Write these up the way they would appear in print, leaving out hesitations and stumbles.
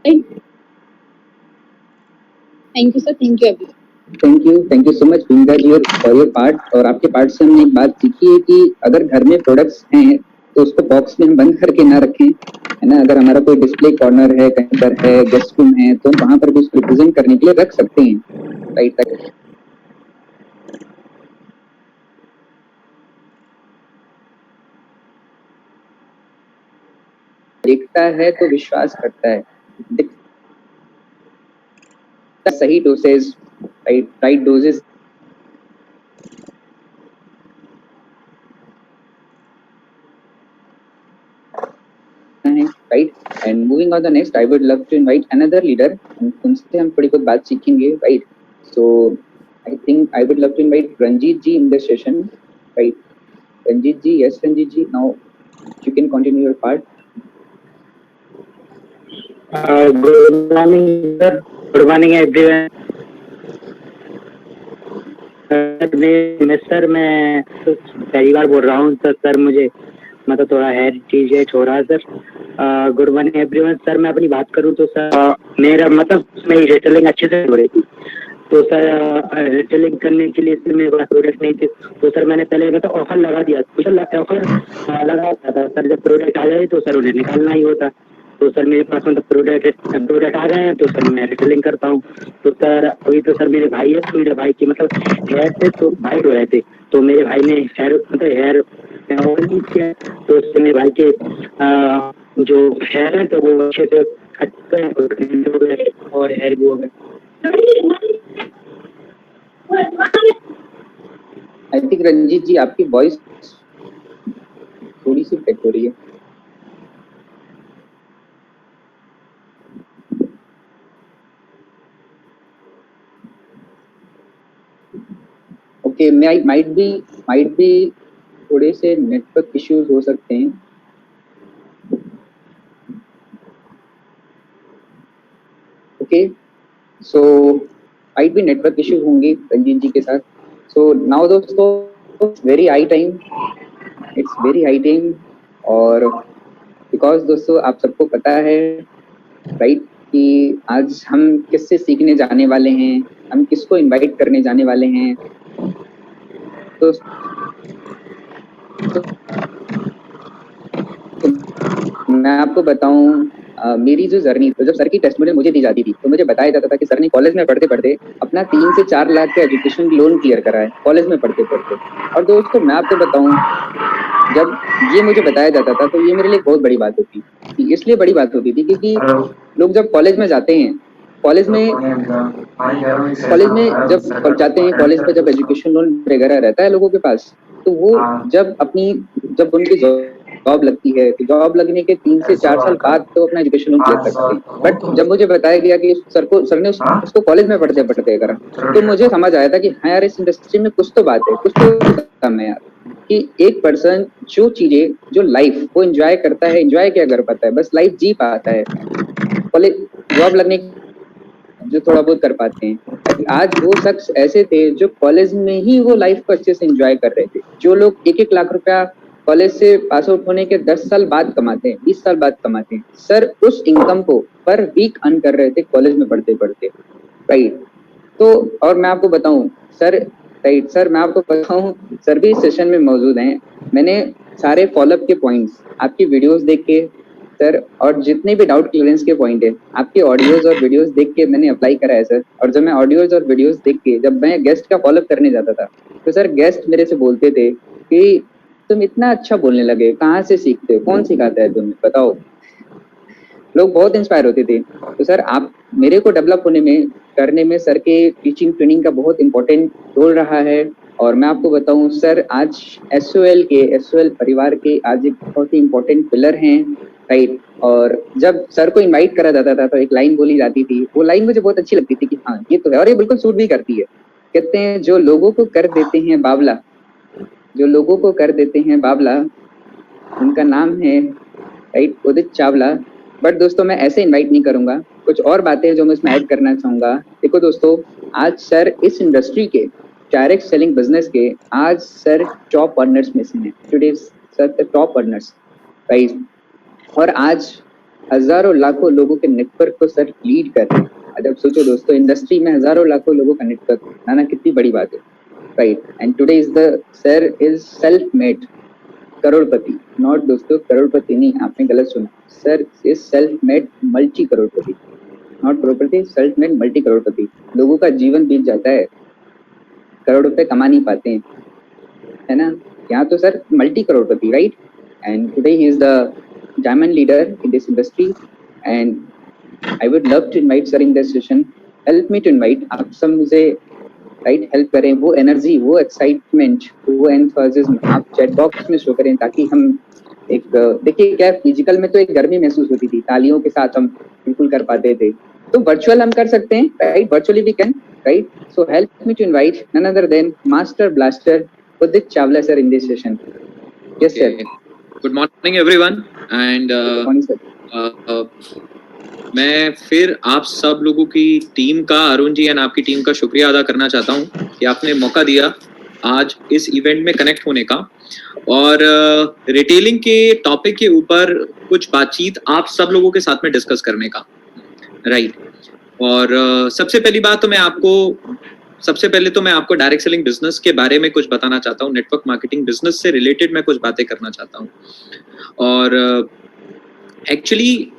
Thank you sir, thank you अभी। Thank you so much Vinda ji for your part. और आपके part से हमने एक बात सीखी है कि अगर घर में प्रोडक्ट्स हैं तो उसको बॉक्स में हम बंद करके ना रखें, है ना। अगर हमारा कोई डिस्प्ले कॉर्नर है, कहीं पर है, गेस्ट रूम है, तो वहां पर भी उसको रिप्रेजेंट करने के लिए रख सकते हैं, राइट। देखता है तो विश्वास करता है, सही dosage, right doses, right? And moving on the next, I would love to invite another leader. उनसे हम थोड़ी बहुत बात सीखेंगे, right? So I think I would love to invite Ranjit ji in this session, right? Ranjit ji, yes, Ranjit ji. Now you can continue your part. Good morning, sir. Good morning, everyone. Sir मैं पहली बार बोल रहा हूँ sir मुझे मतलब थोड़ा heritage है छोड़ा sir. Good morning everyone. Sir मैं अपनी बात करूँ तो सर मेरा मतलब मेरी रिटेलिंग अच्छे से हो रही थी, तो सर रिटेलिंग करने के लिए मेरे पास प्रोडक्ट नहीं थे, तो सर मैंने पहले मतलब ऑफर लगा दिया, ऑफर लगा था सर। जब प्रोडक्ट आ जाए तो सर उन्हें निकालना ही होता, तो सर मेरे पास मतलब प्रोडक्ट आ गए हैं तो सर मैं रिटेलिंग करता हूँ। तो सर अभी तो सर मेरे भाई है, तो मेरे भाई की मतलब हेयर थे तो वाइट हो रहे थे, तो मेरे भाई ने हेयर मतलब हेयर किया, तो उससे मेरे भाई के जो हेयर है तो वो अच्छे से और हेयर भी हो गए। I think रंजीत जी आपकी वॉइस थोड़ी सी ब्रेक हो रही है। ओके, माइट बी थोड़े से नेटवर्क इश्यूज हो सकते हैं। ओके, सो माइट भी नेटवर्क इश्यू होंगे रंजीत जी के साथ। सो नाउ दोस्तों very high time, it's very high time. और बिकॉज दोस्तों आप सबको पता है, राइट, कि आज हम किससे सीखने जाने वाले हैं, हम किसको इनवाइट करने जाने वाले हैं। तो मैं आपको बताऊं, मेरी जो जर्नी, तो जब सर की टेस्टिमोनियल मुझे दी जाती थी तो मुझे बताया जाता था कि सर ने कॉलेज में पढ़ते पढ़ते अपना 3 से 4 लाख का एजुकेशन लोन क्लियर करा है कॉलेज में पढ़ते पढ़ते। और दोस्तों मैं आपको बताऊं, जब ये मुझे बताया जाता था तो ये मेरे लिए बहुत बड़ी बात होती थी। इसलिए बड़ी बात होती थी क्योंकि लोग जब कॉलेज में जाते हैं, कॉलेज में जब जाते हैं, कॉलेज में जब एजुकेशन लोन वगैरह रहता है लोगों के पास, तो वो जब उनकी जॉब लगती है तो जॉब लगने के 3 से 4 साल बाद तो अपना एजुकेशन लोन क्लियर कर सकते हैं। बट जब मुझे बताया गया कि सर ने उसको कॉलेज में पढ़ते पढ़ते करा, तो मुझे समझ आया था कि हाँ यार, इस इंडस्ट्री में कुछ तो बात है, कुछ तो दम है यार, कि एक पर्सन जो चीजें, जो लाइफ वो एंजॉय करता है, एंजॉय क्या कर पाता है, बस लाइफ जी पाता है, कॉलेज जॉब लगने जो थोड़ा बहुत कर पाते हैं। आज वो शख्स ऐसे थे जो कॉलेज में ही वो लाइफ को अच्छे से एंजॉय कर रहे थे। जो लोग 1-1 लाख रुपया कॉलेज से पास आउट होने के 10 साल बाद कमाते हैं, 20 साल बाद कमाते हैं, सर उस इनकम को पर वीक अर्न कर रहे थे कॉलेज में पढ़ते पढ़ते, राइट। तो और मैं आपको बताऊं सर, राइट सर, मैं आपको बताऊं, सर भी इस सेशन में मौजूद हैं। मैंने सारे फॉलोअप के पॉइंट्स आपकी वीडियोस देख के सर, और जितने भी डाउट क्लियरेंस के पॉइंट है आपके ऑडियोज और वीडियोस देख के मैंने अप्लाई करा है सर। और जब मैं ऑडियोज और वीडियोस देख के जब मैं गेस्ट का फॉलोअप करने जाता था तो सर गेस्ट मेरे से बोलते थे कि तुम इतना अच्छा बोलने लगे, कहाँ से सीखते हो, कौन सिखाता है तुम्हें, बताओ। लोग बहुत इंस्पायर होते थे। तो सर आप मेरे को डेवलप होने में, करने में सर के टीचिंग ट्रेनिंग का बहुत इंपॉर्टेंट रोल रहा है। और मैं आपको बताऊं सर, आज एसओएल परिवार के आज एक बहुत ही इंपॉर्टेंट पिलर हैं, राइट। और जब सर को इनवाइट करा जाता था तो एक लाइन बोली जाती थी, वो लाइन मुझे बहुत अच्छी लगती थी कि हाँ ये तो है, और ये बिल्कुल सूट भी करती है। कहते हैं जो लोगों को कर देते हैं बावला, जो लोगों को कर देते हैं बावला, उनका नाम है, राइट, उदित चावला। बट दोस्तों मैं ऐसे इनवाइट नहीं करूंगा, कुछ और बातें जो मैं इसमें ऐड करना चाहूंगा। देखो दोस्तों, आज सर इस इंडस्ट्री के डायरेक्ट सेलिंग बिजनेस के आज सर टॉप अर्नर्स में से हैं, today sir the top earners, right. और आज हजारों लाखों लोगों के नेटवर्क को सर लीड कर रहे हैं। जब सोचो दोस्तों, इंडस्ट्री में हजारों लाखों लोगों का नेटवर्क बनाना कितनी बड़ी बात है, right? And today is the sir is self made crorepati, not दोस्तों करोड़पति नहीं, आपने गलत सुना, sir is self made multi crorepati, not crorepati, self made multi crorepati. लोगों का जीवन बीत जाता है, करोड़ रुपए कमा नहीं पाते हैं, है ना? यहाँ तो sir multi crorepati, right? And today he is the diamond leader in this industry and I would love to invite sir in this session. Help me to invite, आप सब मुझे राइट हेल्प करें, वो एनर्जी, वो एक्साइटमेंट, वो enthusiasm आप chat box में show करें, ताकि हम एक देखिए क्या फिजिकल में तो एक गर्मी महसूस होती थी, तालियों के साथ हम बिल्कुल कर पाते थे, तो वर्चुअल हम कर सकते हैं, right? Virtually we can, right? So help me to invite none other than master blaster Udit Chawla sir in this session. Yes sir. Good morning everyone and मैं फिर आप सब लोगों की टीम का, अरुण जी एंड आपकी टीम का शुक्रिया अदा करना चाहता हूं कि आपने मौका दिया आज इस इवेंट में कनेक्ट होने का और रिटेलिंग के टॉपिक के ऊपर कुछ बातचीत आप सब लोगों के साथ में डिस्कस करने का, राइट? और सबसे पहले तो मैं आपको डायरेक्ट सेलिंग बिजनेस के बारे में कुछ बताना चाहता हूँ, नेटवर्क मार्केटिंग बिजनेस से रिलेटेड मैं कुछ बातें करना चाहता हूँ। और एक्चुअली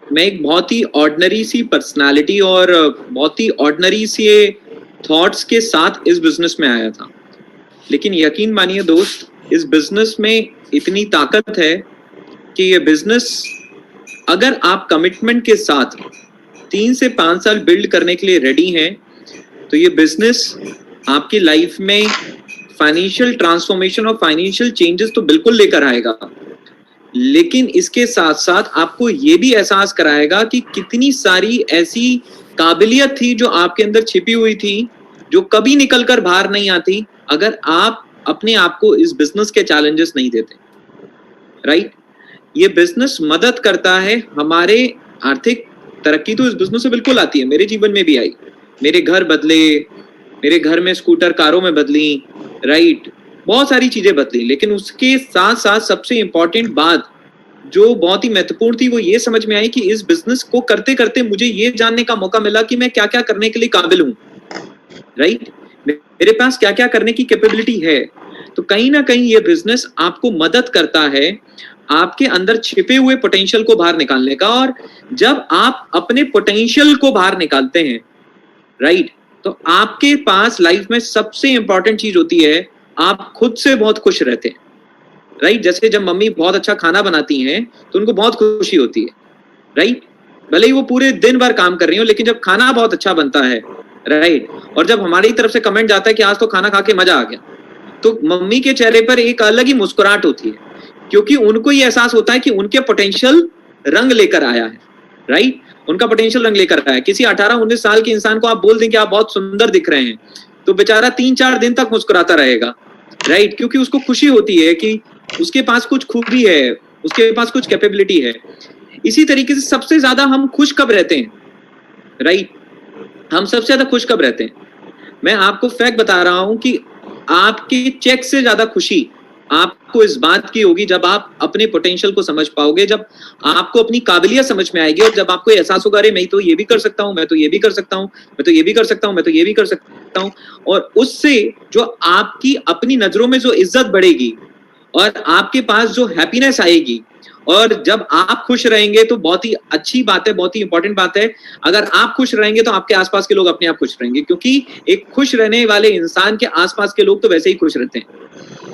मैं एक बहुत ही ऑर्डिनरी सी पर्सनालिटी और बहुत ही ऑर्डिनरी सी थॉट्स के साथ इस बिजनेस में आया था, लेकिन यकीन मानिए दोस्त, इस बिजनेस में इतनी ताकत है कि ये बिजनेस अगर आप कमिटमेंट के साथ 3 से 5 साल बिल्ड करने के लिए रेडी हैं, तो ये बिजनेस आपकी लाइफ में फाइनेंशियल ट्रांसफॉर्मेशन और फाइनेंशियल चेंजेस तो बिल्कुल लेकर आएगा, लेकिन इसके साथ साथ आपको ये भी एहसास कराएगा कि कितनी सारी ऐसी काबिलियत थी जो आपके अंदर छिपी हुई थी, जो कभी निकलकर बाहर नहीं आती अगर आप अपने आप को इस बिजनेस के चैलेंजेस नहीं देते, राइट? ये बिजनेस मदद करता है, हमारे आर्थिक तरक्की तो इस बिजनेस से बिल्कुल आती है, मेरे जीवन में भी आई, मेरे घर बदले, मेरे घर में स्कूटर कारों में बदली, राइट? बहुत सारी चीजें बदली, लेकिन उसके साथ साथ सबसे इंपॉर्टेंट बात जो बहुत ही महत्वपूर्ण थी वो ये समझ में आई कि इस बिजनेस को करते करते मुझे ये जानने का मौका मिला कि मैं क्या क्या करने के लिए काबिल हूँ, राइट? मेरे पास क्या क्या करने की कैपेबिलिटी है। तो कहीं ना कहीं ये बिजनेस आपको मदद करता है आपके अंदर छिपे हुए पोटेंशियल को बाहर निकालने का, और जब आप अपने पोटेंशियल को बाहर निकालते हैं, राइट, तो आपके पास लाइफ में सबसे इंपॉर्टेंट चीज होती है, आप खुद से बहुत खुश रहते हैं, राइट? जैसे जब मम्मी बहुत अच्छा खाना बनाती हैं तो उनको बहुत खुशी होती है, राइट? भले ही वो पूरे दिन भर काम कर रही हो, लेकिन जब खाना बहुत अच्छा बनता है, राइट, और जब हमारी तरफ से कमेंट जाता है कि आज तो खाना खा के मजा आ गया, तो मम्मी के चेहरे पर एक अलग ही मुस्कुराहट होती है, क्योंकि उनको ये एहसास होता है कि उनके पोटेंशियल रंग लेकर आया है, राइट? उनका पोटेंशियल रंग लेकर आया है। किसी 18-19 साल के इंसान को आप बोल दें कि आप बहुत सुंदर दिख रहे हैं, तो बेचारा 3-4 दिन तक मुस्कुराता रहेगा, राइट? क्योंकि उसको खुशी होती है कि उसके पास कुछ खूबी है, उसके पास कुछ कैपेबिलिटी है। इसी तरीके से सबसे ज्यादा हम खुश कब रहते हैं, राइट? हम सबसे ज्यादा खुश कब रहते हैं? मैं आपको फैक्ट बता रहा हूं कि आपके चेक से ज्यादा खुशी आपको इस बात की होगी जब आप अपने पोटेंशियल को समझ पाओगे, जब आपको अपनी काबिलियत समझ में आएगी, और जब आपको एहसास होगा अरे मैं तो ये भी कर सकता हूँ, मैं तो ये भी कर सकता हूँ, मैं तो ये भी कर सकता हूँ, मैं तो ये भी कर सकता हूँ। और उससे जो आपकी अपनी नजरों में जो इज्जत बढ़ेगी और आपके पास जो हैप्पीनेस आएगी, और जब आप खुश रहेंगे तो बहुत ही अच्छी बात है, बहुत ही इंपॉर्टेंट बात है। अगर आप खुश रहेंगे तो आपके आसपास के लोग अपने आप खुश रहेंगे, क्योंकि एक खुश रहने वाले इंसान के आसपास के लोग तो वैसे ही खुश रहते हैं,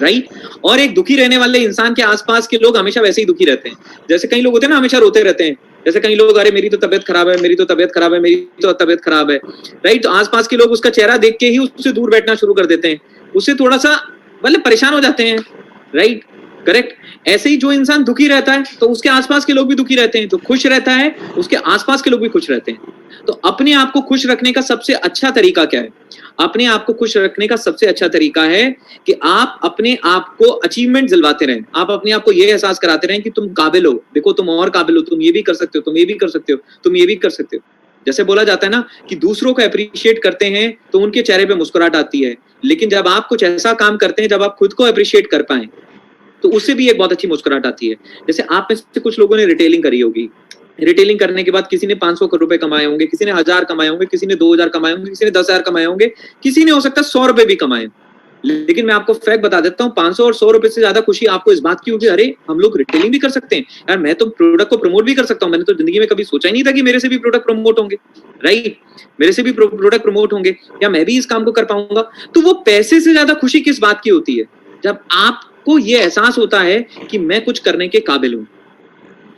राइट? और एक दुखी रहने वाले इंसान के आसपास के लोग हमेशा वैसे ही दुखी रहते हैं। जैसे कई लोग होते हैं ना, हमेशा रोते रहते हैं, जैसे कई लोग अरे मेरी तो तबियत खराब है, मेरी तो तबियत खराब है, मेरी तो तबियत खराब है, राइट? तो आसपास के लोग उसका चेहरा देख के ही उससे दूर बैठना शुरू कर देते हैं, उससे थोड़ा सा मतलब परेशान हो जाते हैं, राइट? करेक्ट? ऐसे ही जो इंसान दुखी रहता है तो उसके आसपास के लोग भी दुखी रहते हैं, जो खुश रहता है उसके आसपास के लोग भी खुश रहते हैं। तो अपने आप को खुश रखने का सबसे अच्छा तरीका क्या है? अपने आप को खुश रखने का सबसे अच्छा तरीका है कि आप अपने आप को अचीवमेंट दिलवाते रहें, आप अपने आप को यह एहसास कराते रहें कि तुम काबिल हो, देखो तुम और काबिल हो, तुम ये भी कर सकते हो, तुम ये भी कर सकते हो, तुम ये भी कर सकते हो। जैसे बोला जाता है ना कि दूसरों को अप्रिशिएट करते हैं तो उनके चेहरे पे मुस्कुराहट आती है, लेकिन जब आप कुछ ऐसा काम करते हैं जब आप खुद को अप्रिशिएट कर पाए, तो उससे भी एक बहुत अच्छी मुस्कुराहट आती है। जैसे आप में से कुछ लोगों ने रिटेलिंग करी होगी, रिटेलिंग करने के बाद किसी ने 500 करोड़ रुपए कमाए होंगे, किसी ने 1000 कमाए होंगे, किसी ने 2000 कमाए होंगे, किसी ने 10,000 कमाए होंगे, किसी ने हो सकता है 100 रुपए भी कमाए। लेकिन मैं आपको फैक्ट बता देता हूँ, 500 और 100 रुपए से ज्यादा खुशी आपको इस बात की होगी, अरे हम लोग रिटेलिंग भी कर सकते हैं यार, मैं तो प्रोडक्ट को प्रमोट भी कर सकता हूँ। मैंने तो जिंदगी में कभी सोचा ही नहीं था कि मेरे से भी प्रोडक्ट प्रमोट होंगे, राइट, मेरे से भी प्रोडक्ट प्रमोट होंगे, या मैं भी इस काम को कर पाऊंगा। तो वो पैसे से ज्यादा खुशी किस बात की होती है? जब आपको ये एहसास होता है कि मैं कुछ करने के काबिल हूं,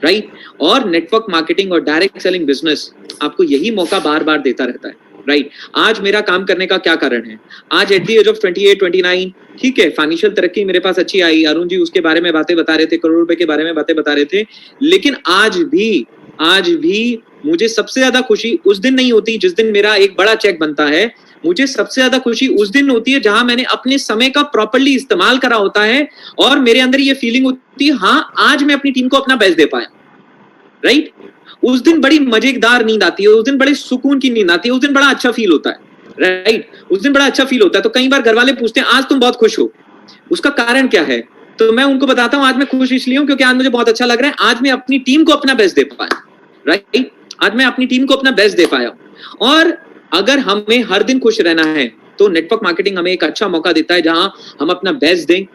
राइट। और नेटवर्क मार्केटिंग और डायरेक्ट सेलिंग बिजनेस आपको यही मौका बार बार देता रहता है, राइट। आज मेरा काम करने का क्या कारण है? आज एट द एज ऑफ 28, 29, ठीक है, फाइनेंशियल तरक्की मेरे पास अच्छी आई, अरुण जी उसके बारे में बातें बता रहे थे, करोड़ रुपए के बारे में बातें बता रहे थे, लेकिन आज भी मुझे सबसे ज्यादा खुशी उस दिन नहीं होती जिस दिन मेरा एक बड़ा चेक बनता है। मुझे सबसे ज्यादा खुशी उस दिन होती है जहां मैंने अपने समय का प्रॉपर्ली इस्तेमाल करा होता है और मेरे अंदर ये फीलिंग होती है, हाँ आज मैं अपनी टीम को अपना बेस्ट दे पाया, राइट। उस दिन बड़ी मजेदार नींद आती है, उस दिन बड़े सुकून की नींद आती है, उस दिन बड़ा अच्छा फील होता है, राइट, उस दिन बड़ा अच्छा फील होता है। तो कई बार घर वाले पूछते हैं आज तुम बहुत खुश हो, उसका कारण क्या है? तो मैं उनको बताता हूँ आज मैं खुश इसलिए हूँ क्योंकि आज मुझे बहुत अच्छा लग रहा है, आज मैं अपनी टीम को अपना बेस्ट दे पाया, राइट, आज मैं अपनी टीम को अपना बेस्ट दे पाया। और अगर हमें हर दिन खुश रहना है तो नेटवर्क मार्केटिंग हमें एक अच्छा मौका देता है जहां हम अपना बेस्ट दें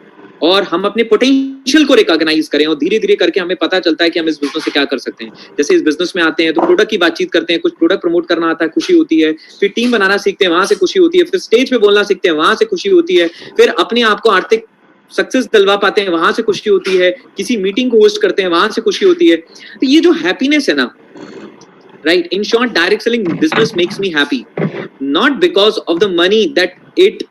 और हम अपने पोटेंशियल को रिकॉग्नाइज करें, और धीरे धीरे करके हमें पता चलता है कि हम इस बिजनेस से क्या कर सकते हैं। जैसे इस बिजनेस में आते हैं तो प्रोडक्ट की बातचीत करते हैं, कुछ प्रोडक्ट प्रमोट करना आता है, खुशी होती है, फिर टीम बनाना सीखते हैं, वहां से खुशी होती है, फिर स्टेज पे बोलना सीखते हैं, वहां से खुशी होती है, फिर अपने आप को आर्थिक सक्सेस दिलवा पाते हैं, वहां से खुशी होती है, किसी मीटिंग को होस्ट करते हैं, वहां से खुशी होती है। तो ये जो हैप्पीनेस है ना, right, in short, direct selling business makes me happy not because of the money that it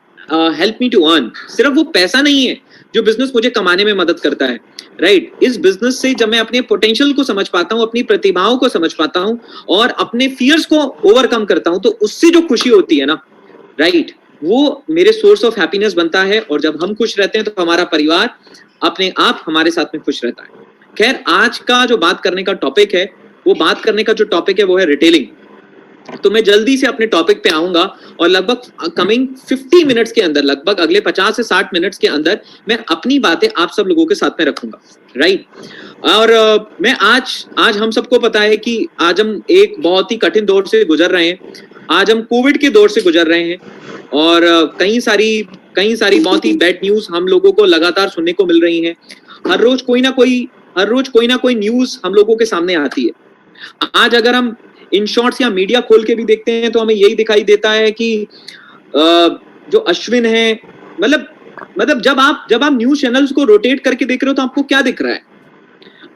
help me to earn। सिर्फ वो पैसा नहीं है जो बिजनेस मुझे कमाने में मदद करता है, राइट। इस बिजनेस से जब मैं अपने पोटेंशियल को समझ पाता हूँ, अपनी प्रतिभाओं को समझ पाता हूँ और अपने फियर्स को ओवरकम करता हूँ, तो उससे जो खुशी होती है ना, राइट, वो मेरे सोर्स ऑफ हैप्पीनेस बनता है। और जब हम खुश रहते हैं तो हमारा परिवार अपने आप हमारे साथ में खुश रहता है। खैर, आज का जो बात करने का टॉपिक है, वो है रिटेलिंग। तो मैं जल्दी से अपने टॉपिक पे आऊंगा और लगभग कमिंग 50 मिनट्स के अंदर, लगभग अगले 50 से 60 मिनट्स के अंदर मैं अपनी बातें आप सब लोगों के साथ में रखूंगा, राइट। और मैं आज हम सबको पता है कि आज हम एक बहुत ही कठिन दौर से गुजर रहे हैं। आज हम कोविड के दौर से गुजर रहे हैं और कई सारी बहुत ही बैड न्यूज हम लोगों को लगातार सुनने को मिल रही हैं। हर रोज कोई ना कोई न्यूज हम लोगों के सामने आती है। आज अगर हम इन शॉर्ट्स या मीडिया खोल के भी देखते हैं तो हमें यही दिखाई देता है कि जो अश्विन है, मतलब जब आप न्यूज चैनल्स को रोटेट करके देख रहे हो तो आपको क्या दिख रहा है?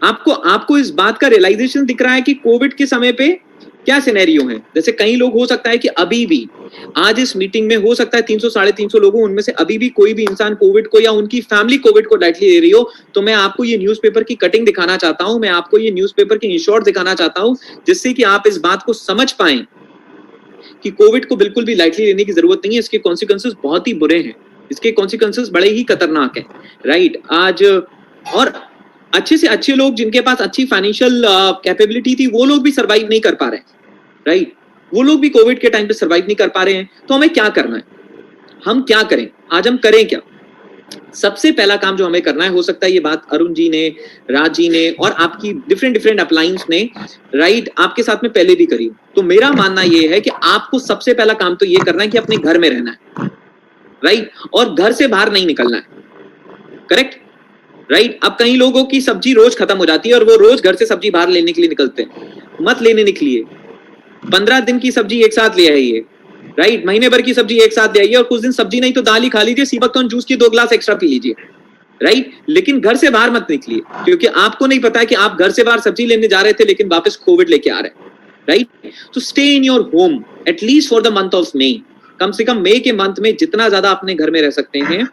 आपको इस बात का रियलाइजेशन दिख रहा है कि कोविड के समय पे क्या सिनेरियो है। जैसे कई लोग हो सकता है कि अभी भी आज इस मीटिंग में हो सकता है 300-350 लोगों, उनमें से अभी भी कोई भी इंसान कोविड को या उनकी फैमिली कोविड को डायरेक्टली ले रही हो। तो मैं आपको ये न्यूज़पेपर की कटिंग दिखाना चाहता हूं, मैं आपको ये न्यूज़पेपर की इंशॉर्ट दिखाना चाहता हूं, जिससे कि आप इस बात को समझ पाएं कि कोविड को बिल्कुल भी लाइटली लेने की जरूरत नहीं है। इसके कॉन्सिक्वेंसेस बहुत ही बुरे हैं, इसके कॉन्सिक्वेंसेस बड़े ही खतरनाक हैं, राइट। आज और अच्छे से अच्छे लोग जिनके पास अच्छी फाइनेंशियल कैपेबिलिटी थी, वो लोग भी सर्वाइव नहीं कर पा रहे हैं, राइट। वो लोग भी कोविड के टाइम पे सर्वाइव नहीं कर पा रहे हैं। तो हमें क्या करना है, हम क्या करें, आज हम करें क्या? सबसे पहला काम जो हमें करना है, हो सकता है ये बात अरुण जी ने, राज जी ने और आपकी डिफरेंट अपलाइंस ने, राइट, आपके साथ में पहले भी करी। तो मेरा मानना ये है कि आपको सबसे पहला काम तो ये करना है कि अपने घर में रहना है, राइट, और घर से बाहर नहीं निकलना है, करेक्ट, राइट। अब कई लोगों की सब्जी रोज खत्म हो जाती है और वो रोज घर से सब्जी बाहर लेने के लिए निकलते हैं। मत लेने निकलिए, 15 दिन की सब्जी एक साथ ले आइए, राइट, महीने भर की सब्जी एक साथ ले आइए और कुछ दिन सब्जी नहीं तो दाल ही खा लीजिए, सीबकथॉर्न जूस के 2 ग्लास एक्स्ट्रा पी लीजिए, राइट। लेकिन घर से बाहर मत निकलिए, क्योंकि आपको नहीं पता है कि आप घर से बाहर सब्जी लेने जा रहे थे लेकिन वापस कोविड लेके आ रहे हैं, राइट। तो stay in your home at least for the month of May. कम से कम मई के मंथ में जितना ज्यादा अपने घर में रह सकते हैं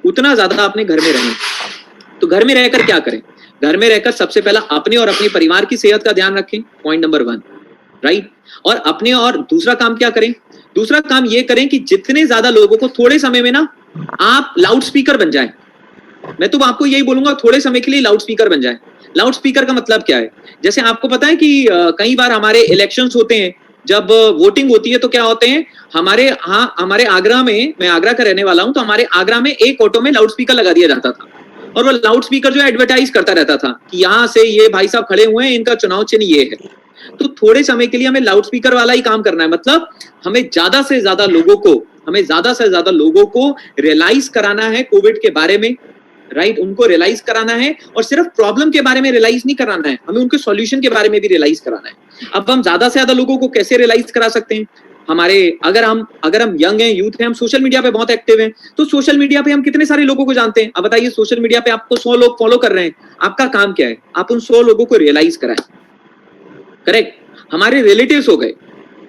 उतना ज्यादा अपने घर में रहें। तो घर में रहकर क्या करें? घर में रहकर सबसे पहला अपने और अपने परिवार की सेहत का ध्यान रखें, पॉइंट नंबर 1, राइट। और दूसरा काम क्या करें? दूसरा काम ये करें कि जितने ज्यादा लोगों को थोड़े समय में ना आप लाउड स्पीकर बन जाएं। मैं तो आपको यही बोलूंगा, थोड़े समय के लिए लाउड स्पीकर बन जाएं। लाउड स्पीकर का मतलब क्या है? जैसे आपको पता है कि कई बार हमारे इलेक्शंस होते हैं, जब वोटिंग होती है तो क्या होते हैं, हमारे आगरा में, मैं आगरा का रहने वाला हूं, तो हमारे आगरा में एक ऑटो में लाउड स्पीकर लगा दिया जाता था और वो लाउड स्पीकर जो एडवर्टाइज करता रहता था कि यहाँ से ये भाई साहब खड़े हुए हैं, इनका चुनाव चिन्ह ये है। तो थोड़े समय के लिए हमें लाउड स्पीकर वाला ही काम करना है, मतलब हमें ज्यादा से ज्यादा लोगों को रियलाइज कराना है कोविड के बारे में, राइट, उनको रियलाइज कराना है, और सिर्फ प्रॉब्लम के बारे में रियलाइज नहीं कराना है, हमें उनके सॉल्यूशन के बारे में भी रियलाइज कराना है। अब हम ज्यादा से ज्यादा लोगों को कैसे रियलाइज करा सकते हैं? अगर हम यंग हैं, यूथ हैं, हम सोशल मीडिया पे बहुत एक्टिव हैं, तो सोशल मीडिया पे हम कितने सारे लोगों को जानते हैं। अब बताइए, सोशल मीडिया पे आपको 100 लोग फॉलो कर रहे हैं, आपका काम क्या है? आप उन 100 लोगों को रियलाइज कराएं। करेक्ट, हमारे रिलेटिव्स हो गए,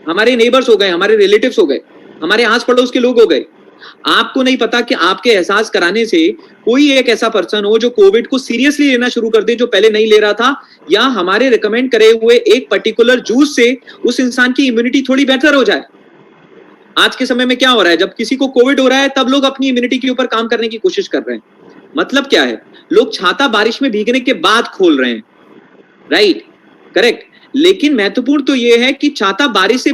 हमारे नेबर्स हो गए, हमारे रिलेटिव्स हो गए, हमारे आस पड़ोस के लोग हो गए। आपको नहीं पता कि आपके एहसास कराने से कोई एक ऐसा पर्सन हो जो कोविड को सीरियसली लेना शुरू कर दे, जो पहले नहीं ले रहा था, या हमारे रिकमेंड करे हुए एक पर्टिकुलर जूस से उस इंसान की इम्यूनिटी थोड़ी बेहतर हो जाए। आज के समय में क्या हो रहा है, जब किसी को कोविड हो रहा है तब लोग अपनी इम्यूनिटी के ऊपर काम करने की कोशिश कर रहे हैं। मतलब क्या है, लोग छाता बारिश में भीगने के बाद खोल रहे हैं, राइट, करेक्ट। लेकिन महत्वपूर्ण तो यह है कि छाता बारिश से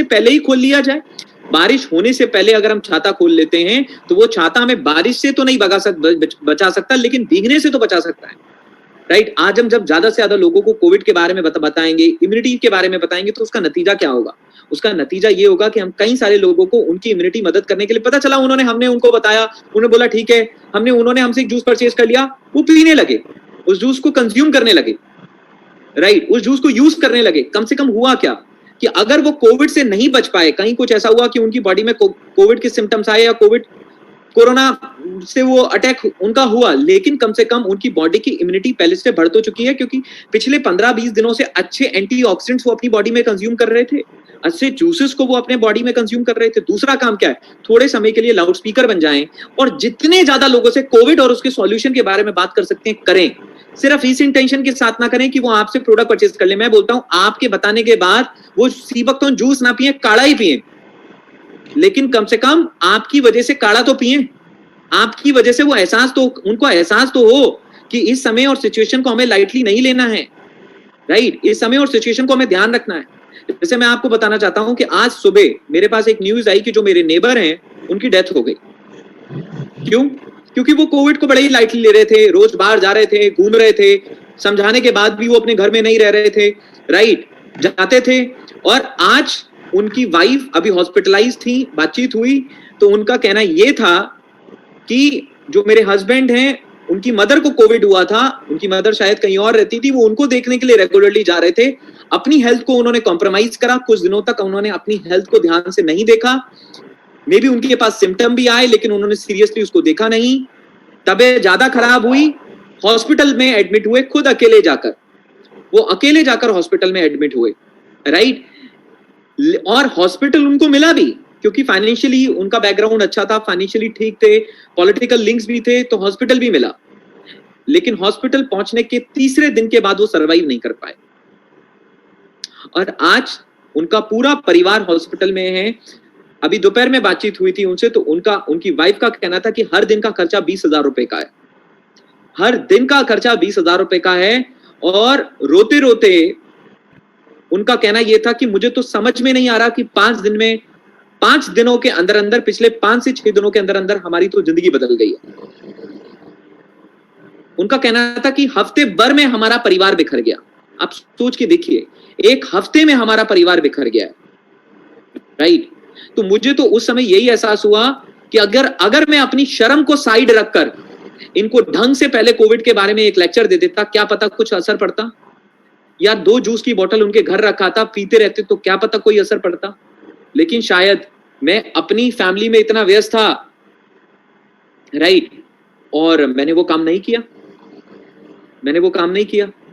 पहले ही खोल लिया जाए। बारिश होने से पहले अगर हम छाता खोल लेते हैं तो वो छाता हमें बारिश से तो नहीं बचा सकता, लेकिन भीगने से तो बचा सकता है, राइट। आज हम जब ज्यादा से ज्यादा लोगों को कोविड के बारे में बताएंगे, इम्यूनिटी के बारे में बताएंगे, तो उसका नतीजा क्या होगा? उसका नतीजा ये होगा कि हम कई सारे लोगों को उनकी इम्यूनिटी मदद करने के लिए, पता चला हमने उनको बताया, उन्होंने बोला ठीक है, उन्होंने हमसे एक जूस परचेज कर लिया, वो पीने लगे, उस जूस को कंज्यूम करने लगे, राइट, उस जूस को यूज करने लगे। कम से कम हुआ क्या कि अगर वो कोविड से नहीं बच पाए, कहीं कुछ ऐसा हुआ कि उनकी बॉडी में कोविड के सिम्टम्स आए या कोरोना से वो अटैक उनका हुआ, लेकिन कम से कम उनकी बॉडी की इम्यूनिटी पहले से बढ़ तो चुकी है, क्योंकि पिछले 15-20 दिनों से अच्छे एंटीऑक्सीडेंट्स वो अपनी बॉडी में कंज्यूम कर रहे थे, अच्छे जूसेस को वो अपने बॉडी में कंज्यूम कर रहे थे। दूसरा काम क्या है, थोड़े समय के लिए लाउड स्पीकर बन जाएं और जितने ज्यादा लोगों से कोविड और उसके सॉल्यूशन के बारे में बात कर सकते हैं करें। सिर्फ इस इंटेंशन के साथ ना करें कि वो आपसे प्रोडक्ट परचेज कर ले। मैं बोलता हूं, आपके बताने के बाद वो सीबकतोन जूस ना पिए, काढ़ा ही पिए, लेकिन कम से कम आपकी वजह से काढ़ा तो पिए, आपकी वजह से वो उनको एहसास तो हो कि इस समय और सिचुएशन को हमें लाइटली नहीं लेना है, राइट, इस समय और सिचुएशन को हमें ध्यान रखना है। जैसे मैं आपको बताना चाहता हूं कि आज सुबह मेरे पास एक न्यूज आई कि जो मेरे नेबर हैं उनकी डेथ हो गई। क्यों? क्योंकि वो कोविड को बड़े ही लाइटली ले रहे थे, रोज बाहर जा रहे थे, घूम रहे थे, समझाने के बाद भी वो अपने घर में नहीं रह रहे थे, राइट, जाते थे। और आज उनकी वाइफ अभी हॉस्पिटलाइज थी, बातचीत हुई तो उनका कहना ये था कि जो मेरे हस्बैंड हैं उनकी मदर को कोविड हुआ था, उनकी मदर शायद कहीं और रहती थी, वो उनको देखने के लिए रेगुलरली जा रहे थे, अपनी हेल्थ को उन्होंने कॉम्प्रोमाइज करा, कुछ दिनों तक उन्होंने अपनी हेल्थ को ध्यान से नहीं देखा, मे बी उनके पास सिम्टम भी आए लेकिन उन्होंने सीरियसली उसको देखा नहीं, तबीयत ज्यादा खराब हुई, हॉस्पिटल में एडमिट हुए, खुद अकेले जाकर हॉस्पिटल में एडमिट हुए, राइट। और हॉस्पिटल उनको मिला भी क्योंकि फाइनेंशियली उनका बैकग्राउंड अच्छा था, फाइनेंशियली ठीक थे, पॉलिटिकल लिंक्स भी थे, तो हॉस्पिटल भी मिला। लेकिन हॉस्पिटल पहुंचने के तीसरे दिन के बाद वो सर्वाइव नहीं कर पाए और आज उनका पूरा परिवार हॉस्पिटल में है। अभी दोपहर में बातचीत हुई थी उनसे, तो उनकी वाइफ का कहना था कि हर दिन का खर्चा 20,000 रुपए का है, हर दिन का खर्चा 20,000 रुपए का है। और रोते रोते उनका कहना यह था कि मुझे तो समझ में नहीं आ रहा कि 5 दिनों के अंदर अंदर, पिछले 5 से 6 दिनों के अंदर अंदर हमारी तो जिंदगी बदल गई है। उनका कहना था कि हफ्ते भर में हमारा परिवार बिखर गया। आप सोच के देखिए, एक हफ्ते में हमारा परिवार बिखर गया है, राइट। तो मुझे तो उस समय यही एहसास हुआ कि अगर मैं अपनी शर्म को साइड रखकर इनको ढंग से पहले कोविड के बारे में एक लेक्चर दे देता, क्या पता कुछ असर पड़ता, या 2 जूस की बोतल उनके घर रखा था, पीते रहते तो क्या पता कोई असर पड़ता। लेकिन शायद मैं अपनी फैमिली में इतना व्यस्त था, राइट, और मैंने वो काम नहीं किया।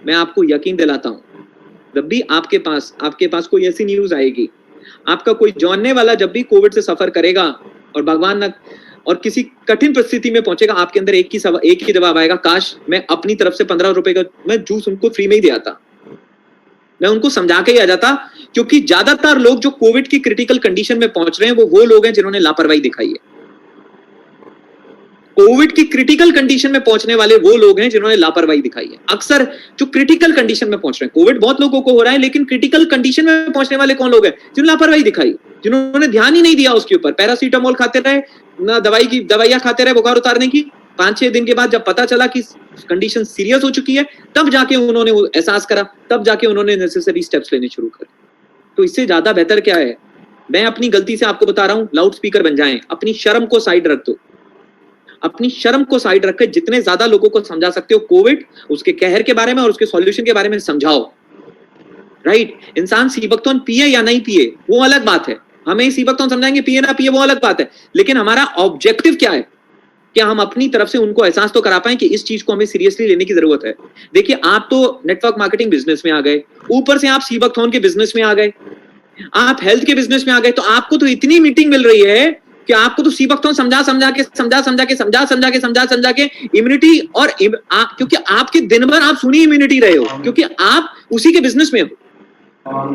मैं आपको यकीन दिलाता हूं, जब भी आपके पास कोई ऐसी न्यूज आएगी, आपका कोई जानने वाला जब भी कोविड से सफर करेगा और भगवान न और किसी कठिन परिस्थिति में पहुंचेगा, आपके अंदर एक ही जवाब आएगा, काश मैं अपनी तरफ से 15 रुपए का मैं जूस उनको फ्री में ही दे आता, मैं उनको समझा के ही आ जाता। क्योंकि ज्यादातर लोग जो कोविड की क्रिटिकल कंडीशन में पहुंच रहे हैं वो लोग हैं जिन्होंने लापरवाही दिखाई है। कोविड की क्रिटिकल कंडीशन में पहुंचने वाले वो लोग हैं जिन्होंने लापरवाही दिखाई है। अक्सर जो क्रिटिकल कंडीशन में पहुंच रहे हैं, कोविड बहुत लोगों को हो रहा है, लेकिन क्रिटिकल कंडीशन में पहुंचने वाले कौन लोग हैं? जिन्होंने लापरवाही दिखाई, जिन्होंने ध्यान ही नहीं दिया उसके ऊपर, पैरासीटामोल खाते रहे, ना दवाइयां खाते रहे बुखार उतारने की, 5-6 दिन के बाद जब पता चला कि कंडीशन सीरियस हो चुकी है, तब जाके उन्होंने वो एहसास करा, तब जाके उन्होंने नेसेसरी स्टेप्स लेने शुरू करे। तो इससे ज्यादा बेहतर क्या है? मैं अपनी गलती से आपको बता रहा हूं, लाउड स्पीकर बन जाएं, अपनी शर्म को साइड रख दो, अपनी शर्म को साइड रख के जितने ज्यादा लोगों को समझा सकते हो कोविड, उसके कहर के बारे में और उसके सॉल्यूशन के बारे में समझाओ। राइट? इंसान सीबकथॉर्न पिए या नहीं पिए वो अलग बात है, हमें सीबकथॉर्न समझाएंगे, पिए ना पिए वो अलग बात है, लेकिन हमारा ऑब्जेक्टिव क्या है? क्या हम अपनी तरफ से उनको एहसास तो करा पाए कि इस चीज को हमें सीरियसली लेने की जरूरत है। देखिए, आप तो नेटवर्क मार्केटिंग बिजनेस में आ गए, ऊपर से आप सीबकथॉर्न के बिजनेस में आ गए, आप हेल्थ के बिजनेस में आ गए, तो आपको तो इतनी मीटिंग मिल रही है कि आपको तो सीबकथॉर्न समझा के इम्यूनिटी और क्योंकि आपके दिन भर आप सुनी इम्यूनिटी रहे हो, क्योंकि आप उसी के बिजनेस में हो।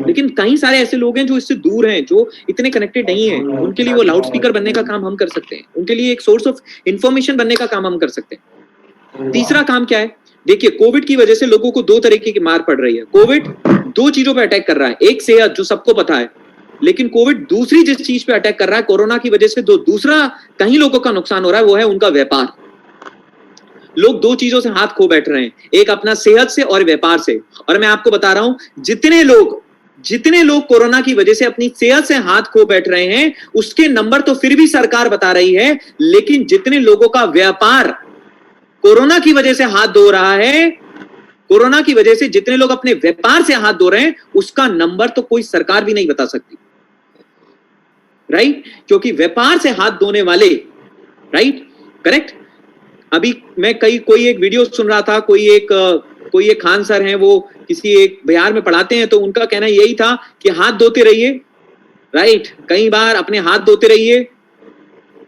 लेकिन कई सारे ऐसे लोग हैं जो इससे दूर हैं, जो इतने कनेक्टेड नहीं है, उनके लिए वो लाउड स्पीकर बनने का काम हम कर सकते हैं, उनके लिए एक सोर्स ऑफ इंफॉर्मेशन बनने का काम हम कर सकते हैं। तीसरा काम क्या है? देखिए, कोविड की वजह से लोगों को 2 तरीके की मार पड़ रही है। कोविड 2 चीजों पे अटैक कर रहा है, एक सेहत जो सबको पता है, लेकिन कोविड दूसरी जिस चीज पे अटैक कर रहा है कोरोना की वजह से, दूसरा कहीं लोगों का नुकसान हो रहा है, वो है उनका व्यापार। लोग 2 चीजों से हाथ खो बैठ रहे हैं, एक अपना सेहत से और व्यापार से। और मैं आपको बता रहा हूं, जितने लोग कोरोना की वजह से अपनी सेहत से हाथ खो बैठ रहे हैं, उसके नंबर तो फिर भी सरकार बता रही है, लेकिन जितने लोगों का व्यापार कोरोना की वजह से हाथ धो रहा है, कोरोना की वजह से जितने लोग अपने व्यापार से हाथ धो रहे हैं, उसका नंबर तो कोई सरकार भी नहीं बता सकती। राइट? क्योंकि व्यापार से हाथ धोने वाले, राइट, करेक्ट। अभी मैं कोई एक वीडियो सुन रहा था, कोई एक खान सर हैं, वो किसी एक बिहार में पढ़ाते हैं, तो उनका कहना यही था कि हाथ धोते रहिए, राइट, कई बार अपने हाथ धोते रहिए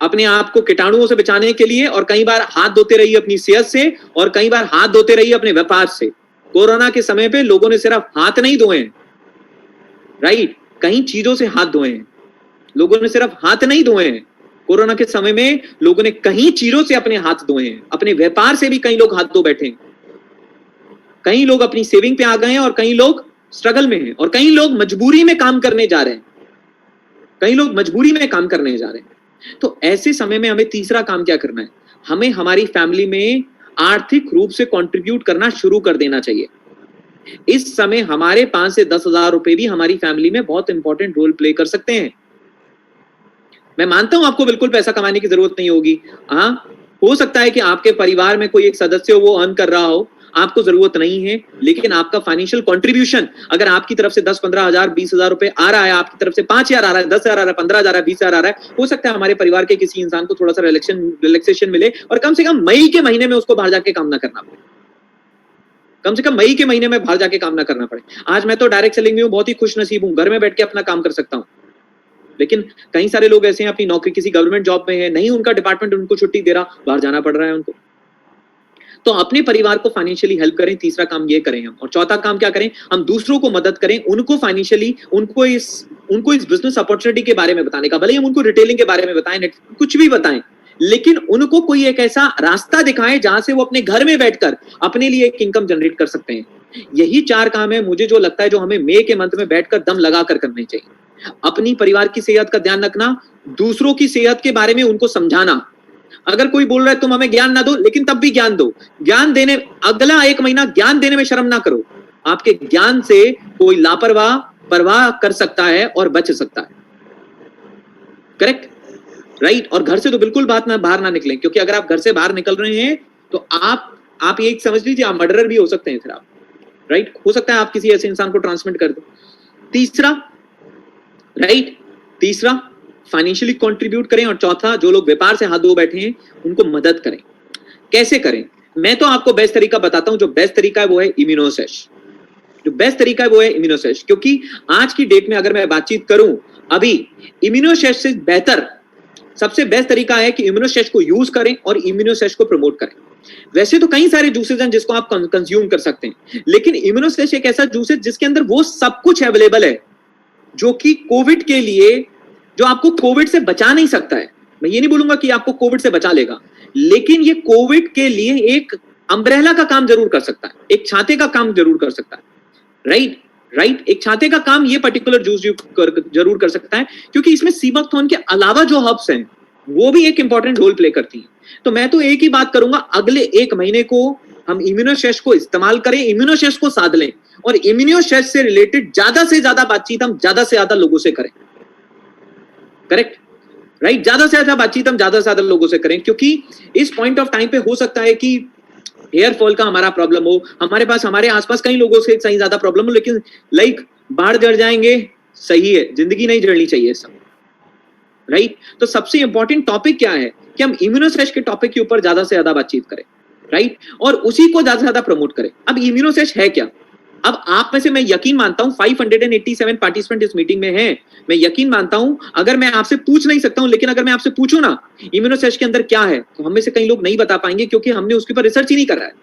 अपने आप को कीटाणुओं से बचाने के लिए, और कई बार हाथ धोते रहिए अपनी सेहत से, और कई बार हाथ धोते रहिए अपने व्यापार से। कोरोना के समय पे लोगों ने सिर्फ हाथ नहीं धोए हैं, राइट, कई चीजों से हाथ धोए हैं, लोगों ने सिर्फ हाथ नहीं धोए हैं। कोरोना के समय में लोगों ने कई चीजों से अपने हाथ धोए हैं, अपने व्यापार से भी कई लोग हाथ धो बैठे हैं, कई लोग अपनी सेविंग पे आ गए हैं, और कई लोग स्ट्रगल में हैं, और कई लोग मजबूरी में काम करने जा रहे हैं, तो ऐसे समय में हमें तीसरा काम क्या करना है? हमें हमारी फैमिली में आर्थिक रूप से कंट्रीब्यूट करना शुरू कर देना चाहिए। इस समय हमारे 5 से 10 हजार रुपए भी हमारी फैमिली में बहुत इंपॉर्टेंट रोल प्ले कर सकते हैं। मैं मानता हूं आपको बिल्कुल पैसा कमाने की जरूरत नहीं होगी, हाँ, हो सकता है कि आपके परिवार में कोई एक सदस्य हो, वो अर्न कर रहा हो, आपको जरूरत नहीं है, लेकिन आपका फाइनेंशियल कंट्रीब्यूशन अगर आपकी तरफ से 10-15 हजार 20 हजार रुपए आ रहा है, आपकी तरफ से 5 हजार आ रहा है, 10 हजार आ रहा है, 15 हजार आ रहा है, 20 हजार आ रहा है, हो सकता है हमारे परिवार के किसी इंसान को थोड़ा सा रिलैक्सेशन मिले, और कम से कम मई के महीने में उसको बाहर जाके काम ना करना पड़े, कम से कम मई के महीने में बाहर जाके काम ना करना पड़े। आज मैं तो डायरेक्ट सेलिंग में हूं, बहुत ही खुश नसीब हूं, घर में बैठ के अपना काम कर सकता हूं, लेकिन कई सारे लोग ऐसे हैं, अपनी नौकरी किसी गवर्नमेंट जॉब में है, नहीं उनका डिपार्टमेंट उनको छुट्टी दे रहा, बाहर जाना पड़ रहा है उनको। तो अपने परिवार को फाइनेंशियली हेल्प करें, तीसरा काम ये करें हम। और चौथा काम क्या करें? हम दूसरों को मदद करें, उनको फाइनेंशियली, उनको इस बिजनेस अपॉर्चुनिटी के बारे में बताने का, भले ही हम उनको रिटेलिंग के बारे में बताएं, कुछ भी बताएं, लेकिन उनको कोई एक ऐसा रास्ता दिखाएं जहां से वो अपने घर में बैठकर अपने लिए एक इनकम जनरेट कर सकते हैं। यही 4 काम है, मुझे जो लगता है, जो हमें मई के मंथ में बैठकर दम लगाकर करने चाहिए। अपनी परिवार की सेहत का ध्यान रखना, दूसरों की सेहत के बारे में उनको समझाना। अगर कोई बोल रहा है तुम हमें ज्ञान ना दो, लेकिन तब भी ज्ञान दो। ज्ञान देने, अगला 1 महीना ज्ञान देने में शर्म ना करो। आपके ज्ञान से कोई लापरवाह परवाह कर सकता है और बच सकता है, करेक्ट, राइट। और घर से तो बिल्कुल बाहर ना निकलें, क्योंकि अगर आप घर से बाहर निकल रहे हैं तो आप ये समझ लीजिए आप मर्डरर भी हो सकते हैं फिर आप, राइट, हो सकता है आप किसी ऐसे इंसान को ट्रांसमिट कर दो। तीसरा फाइनेंशियली कंट्रीब्यूट करें, और चौथा, जो लोग व्यापार से हाथ धो बैठे हैं उनको मदद करें। कैसे करें? मैं तो आपको बेस्ट तरीका बताता हूं। जो बेस्ट तरीका है वो है इम्यूनोसेश। क्योंकि आज की डेट में अगर मैं बातचीत करूं, अभी इम्यूनोसेश से बेहतर सबसे बेस्ट तरीका है कि इम्यूनोसेश को यूज करें और इम्यूनोसेश को प्रमोट करें। वैसे तो कई सारे जूसेस हैं जिसको आप कंज्यूम कर सकते हैं, लेकिन इम्यूनोसेश एक ऐसा जूस है जिसके अंदर वो सब कुछ अवेलेबल है जो कि कोविड के लिए, जो आपको कोविड से बचा नहीं सकता है। मैं ये नहीं बोलूंगा कि आपको कोविड से बचा लेगा, लेकिन ये कोविड के लिए एक अम्ब्रेला का काम जरूर कर सकता है, एक छाते का काम जरूर कर सकता है, राइट। एक छाते का काम ये पर्टिकुलर जूस जरूर कर सकता है, क्योंकि इसमें सीबकथॉर्न के अलावा जो हर्ब्स हैं वो भी एक इंपॉर्टेंट रोल प्ले करती हैं। तो मैं तो एक ही बात करूंगा, अगले 1 महीने को हम इम्यूनोशेस्ट को इस्तेमाल करें, इम्यूनोशेस्ट को साध लें और इम्यूनोशेस्ट से रिलेटेड ज्यादा से ज्यादा बातचीत हम ज्यादा से ज्यादा लोगों से करें। Correct, right? ज्यादा से ज्यादा बातचीत हम ज्यादा से ज्यादा लोगों से करें, क्योंकि इस पॉइंट ऑफ टाइम पे हो सकता है कि हेयर फॉल का हमारा प्रॉब्लम हो, हमारे पास हमारे आसपास कई लोगों से सही ज्यादा प्रॉब्लम हो, लेकिन लाइक बाढ़ जड़ जाएंगे, सही है, जिंदगी नहीं जड़नी चाहिए सब, राइट? तो सबसे इंपॉर्टेंट टॉपिक क्या है कि हम इम्यूनोसेश के टॉपिक के ऊपर ज्यादा से ज्यादा बातचीत करें, राइट? और उसी को ज्यादा से ज्यादा प्रमोट करें। अब इम्यूनोसेश है क्या? अब आप में से मैं यकीन मानता हूं 587 पार्टिसिपेंट इस मीटिंग में हैं, मैं यकीन मानता हूं, अगर मैं आपसे पूछ नहीं सकता हूं, लेकिन अगर मैं आपसे पूछूं ना इम्यूनोसेश के अंदर क्या है, तो हम में से कई लोग नहीं बता पाएंगे, क्योंकि हमने उसके ऊपर रिसर्च ही नहीं करा है,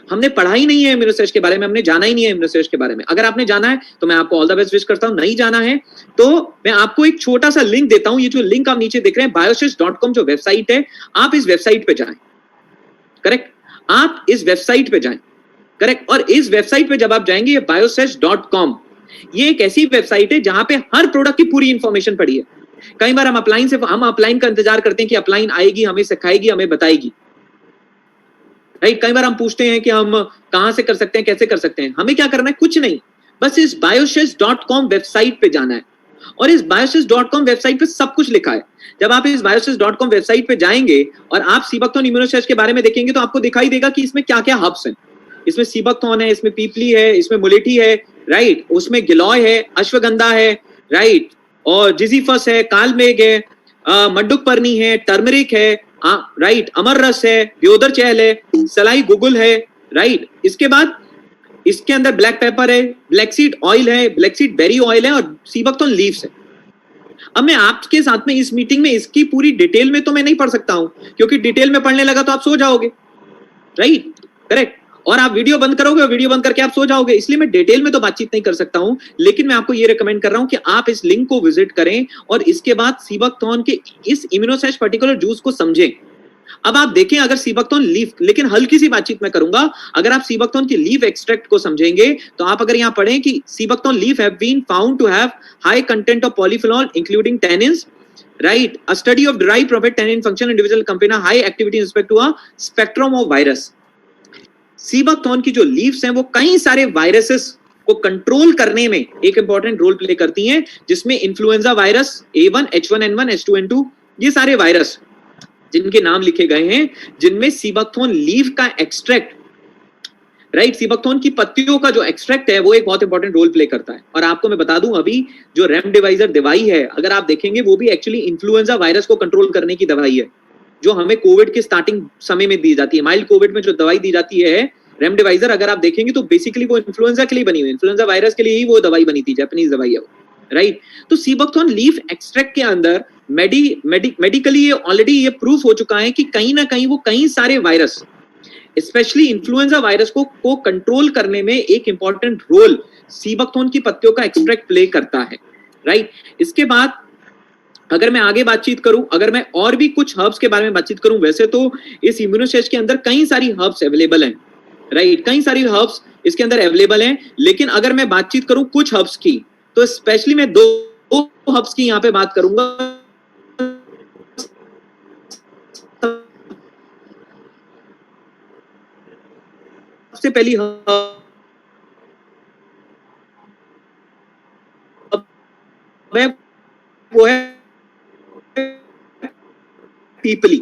हमने पढ़ा ही नहीं है इम्यूनोसेश के बारे में, हमने जाना ही नहीं है इम्यूनोसेश के बारे में। अगर आपने जाना है तो मैं आपको ऑल द बेस्ट विश करता हूं, नहीं जाना है तो मैं आपको एक छोटा सा लिंक देता हूं। ये जो लिंक आप नीचे देख रहे हैं biosys.com जो वेबसाइट है, आप इस वेबसाइट पे जाएं, करेक्ट? आप इस वेबसाइट पे जाएं, करेक्ट? और इस वेबसाइट पे जब आप जाएंगे, ये biosys.com, ये एक ऐसी वेबसाइट है जहां पे हर प्रोडक्ट की पूरी इंफॉर्मेशन पड़ी है। कई बार हम अपलाइन का इंतजार करते हैं कि अपलाइन आएगी, हमें सिखाएगी, हमें बताएगी, राइट? कई बार हम पूछते हैं कि हम कहां से कर सकते हैं, कैसे कर सकते हैं। हमें क्या करना है? कुछ नहीं, बस इस biosys.com वेबसाइट पे जाना है और इस biosys.com वेबसाइट पे सब कुछ लिखा है। जब आप इस biosys.com वेबसाइट पे जाएंगे और आप सीबकथॉर्न इम्यूनोसेश के बारे में देखेंगे तो आपको दिखाई देगा कि इसमें क्या क्या हब्स हैं। इसमें सीबकथॉर्न है, इसमें पीपली है, इसमें मुलेठी है, राइट? उसमें गिलॉय है, अश्वगंधा है, राइट? और जिजीफस है, कालमेघ है, मड्डुकपर्णी है, टर्मरिक है, राइट? अमर रस है, ब्योदर चहल है, सलाई गुगुल है, राइट? इसके बाद इसके अंदर ब्लैक पेपर है, ब्लैक सीड ऑयल है, ब्लैक सीड बेरी ऑयल है और सीबकथॉर्न लीव्स है। अब मैं आपके साथ में इस मीटिंग में इसकी पूरी डिटेल में तो मैं नहीं पढ़ सकता हूं, क्योंकि डिटेल में पढ़ने लगा तो आप सो जाओगे, राइट? करेक्ट? और आप वीडियो बंद करोगे और वीडियो बंद करके आप सो जाओगे, इसलिए मैं डिटेल में तो बातचीत नहीं कर सकता हूं। लेकिन मैं आपको ये रिकमेंड कर रहा हूं कि आप इस लिंक को विजिट करें और इसके बाद सीबकथॉर्न के इस इम्यूनोसेश पर्टिकुलर जूस को समझें। अब आप देखें, अगर सीबकथॉर्न लीफ, लेकिन हल्की सी बातचीत मैं करूंगा, अगर आप सीबकथॉर्न की लीफ एक्सट्रैक्ट को समझेंगे तो आप अगर यहां पढ़ें कि sea buckthorn leaf have been found to have high content of polyphenol including tannins, right? A study of derived profit tannin function individual company high activity in respect to a spectrum of virus. Sea buckthorn की जो leaves हैं वो कई सारे viruses को control करने में एक इंपॉर्टेंट रोल प्ले करती हैं, जिसमें influenza virus A1, H1N1, H2N2, ये सारे वायरस जिनके नाम लिखे गए हैं, जिनमें सीबकथॉर्न लीव का एक्सट्रैक्ट, राइट? सीबकथॉर्न की पत्तियों का जो एक्सट्रैक्ट है वो एक बहुत इंपॉर्टेंट रोल प्ले करता है। और आपको मैं बता दूं, अभी जो रेमडेसिविर दवाई है, अगर आप देखेंगे वो भी एक्चुअली इन्फ्लुएंजा वायरस को कंट्रोल करने की दवाई है, जो हमें कोविड के स्टार्टिंग समय में दी जाती है। माइल्ड कोविड में जो दवाई दी जाती है रेमडेसिविर, अगर आप देखेंगे तो बेसिकली वो इन्फ्लुएंजा के लिए बनी हुई, इन्फ्लुएंजा वायरस के लिए ही वो दवाई बनी थी, जापानीज दवाई है वो, राइट? तो सीबकथॉर्न लीफ एक्सट्रैक्ट के अंदर मेडिकली ये ऑलरेडी ये प्रूफ हो चुका है कि कहीं ना कहीं वो कई सारे वायरस, स्पेशली इन्फ्लुएंजा वायरस को कंट्रोल करने में एक इंपॉर्टेंट रोल सीबकथॉर्न की पत्तियों का एक्सट्रैक्ट प्ले करता है, राइट? इसके बाद अगर मैं आगे बातचीत करूं, अगर मैं और भी कुछ हर्ब्स के बारे में बातचीत करूं, वैसे तो इस इम्यूनोसेश के अंदर कई सारी हर्ब्स अवेलेबल हैं, राइट? कई सारी हर्ब्स इसके अंदर अवेलेबल हैं, लेकिन अगर मैं बातचीत करूं कुछ हर्ब्स की, तो स्पेशली मैं दो हर्ब्स की यहां पे बात करूंगा। सबसे पहली वो है पीपली।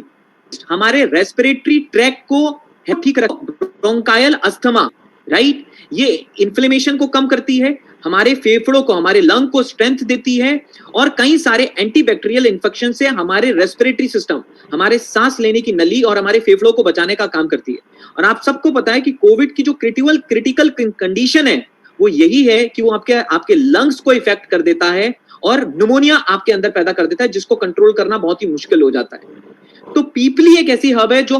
हमारे रेस्पिरेटरी ट्रैक को ठीक रख, ब्रोंकायल अस्थमा, राइट? ये इन्फ्लेमेशन को कम करती है, हमारे फेफड़ों को, हमारे लंग को स्ट्रेंथ देती है और कई सारे एंटीबैक्टीरियल इन्फेक्शन से हमारे रेस्पिरेटरी सिस्टम, हमारे सांस लेने की नली और हमारे फेफड़ों को बचाने का काम करती है। और आप सबको पता है कि कोविड की जो क्रिटिकल कंडीशन है वो यही है कि वो आपके लंग्स को इफेक्ट कर देता है और न्यूमोनिया आपके अंदर पैदा कर देता है, जिसको कंट्रोल करना बहुत ही मुश्किल हो जाता है। तो पीपली एक ऐसी हर्ब है जो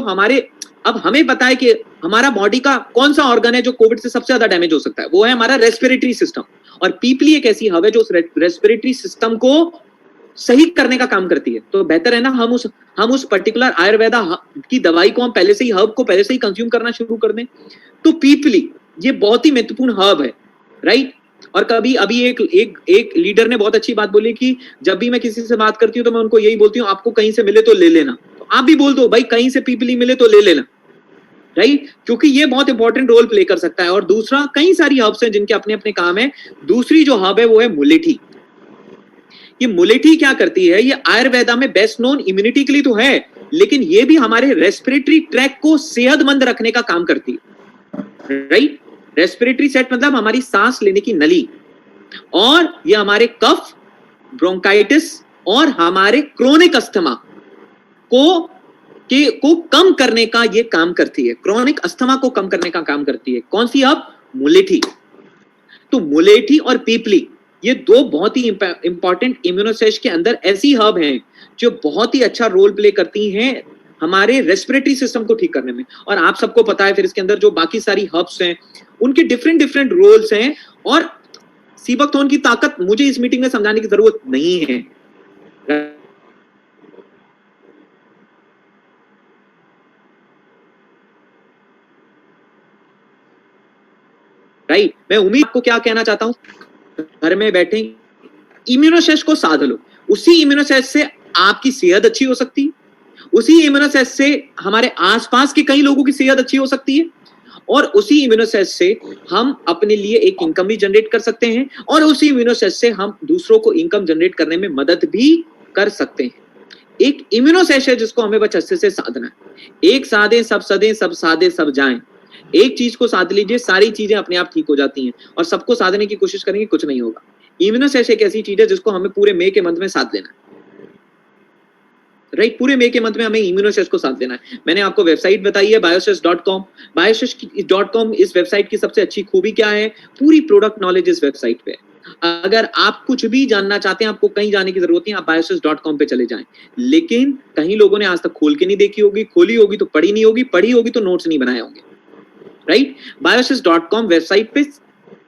अब हमें पता है कि हमारा बॉडी का कौन सा ऑर्गन है जो कोविड से सबसे ज्यादा डैमेज हो सकता है, वो है हमारा रेस्पिरेटरी सिस्टम। और पीपली एक ऐसी हर्ब है जो उस रेस्पिरेटरी सिस्टम को सही करने का काम करती है। तो बेहतर है ना हम उस पर्टिकुलर आयुर्वेदा की दवाई को हम पहले से ही हर्ब को पहले से ही कंज्यूम करना शुरू कर दें। तो पीपली ये बहुत ही महत्वपूर्ण हर्ब है, राइट? और कभी अभी एक लीडर ने बहुत अच्छी बात बोली कि जब भी मैं किसी से बात करती हूँ तो मैं उनको यही बोलती हूँ, आपको कहीं से मिले तो ले लेना। तो आप भी बोल दो भाई कहीं से पीपली मिले तो ले लेना, राइट? क्योंकि ये बहुत इंपॉर्टेंट रोल प्ले कर सकता है। और दूसरा, कई सारी हर्ब्स हैं जिनके अपने अपने काम है। दूसरी जो हर्ब है वो है मुलेठी। ये मुलेठी क्या करती है? ये आयुर्वेदा में बेस्ट नोन इम्यूनिटी के लिए तो है, लेकिन ये भी हमारे रेस्पिरेटरी ट्रैक को सेहतमंद रखने का काम करती है, राइट? रेस्पिरेटरी सेट मतलब हमारी सांस लेने की नली, और ये हमारे कफ, ब्रोंकाइटिस और हमारे क्रोनिक अस्थमा को कम करने का ये काम करती है। क्रोनिक अस्थमा को कम करने का काम करती है। कौन सी हर्ब? मुलेठी। तो मुलेठी और पीपली ये दो बहुत ही इंपॉर्टेंट इम्यूनोसेश के अंदर ऐसी हर्ब हैं जो बहुत ही अच्छा रोल प्ले करती हैं हमारे रेस्पिरेटरी सिस्टम को ठीक करने में। और आप सबको पता है फिर इसके अंदर जो बाकी सारी हर्ब्स हैं उनके डिफरेंट डिफरेंट रोल्स हैं। और सीबकथॉर्न की ताकत मुझे इस मीटिंग में समझाने की जरूरत नहीं है, राइट? मैं उम्मीद को क्या कहना चाहता हूं, घर में बैठे इम्यूनोसेश को साध लो। उसी इम्यूनोसेश से आपकी सेहत अच्छी हो सकती है, उसी इम्यूनोसेश से हमारे आसपास के कई लोगों की सेहत अच्छी हो सकती है, और उसी इम्यूनोसेश से हम अपने लिए एक इनकम भी जनरेट कर सकते हैं, और उसी इम्यूनोसेश से हम दूसरों को इनकम जनरेट करने में मदद भी कर सकते हैं। एक इम्यूनोसेश है जिसको हमें बस अच्छे से साधना है। एक साधे सब सदे, सब साधे सब जाएं। एक चीज को साध लीजिए, सारी चीजें अपने आप ठीक हो जाती हैं। और सबको साधने की कोशिश करेंगे, कुछ नहीं होगा। इम्यूनोसेश एक ऐसी चीज है जिसको हमें पूरे मे के मंथ में साध लेना है, राइट? पूरे मे के मंथ में हमें इम्यूनोसेश को साथ देना है। मैंने आपको वेबसाइट बताई है biosys.com। biosys.com इस वेबसाइट की सबसे अच्छी खूबी क्या है? पूरी प्रोडक्ट नॉलेज इस वेबसाइट पे है। अगर आप कुछ भी जानना चाहते हैं, आपको कहीं जाने की जरूरत नहीं, आप biosys.com पे चले जाएं। लेकिन कहीं लोगों ने आज तक खोल के नहीं देखी होगी, खोली होगी तो पढ़ी नहीं होगी, पढ़ी होगी तो नोट्स नहीं बनाए होंगे, राइट? biosys.com वेबसाइट पे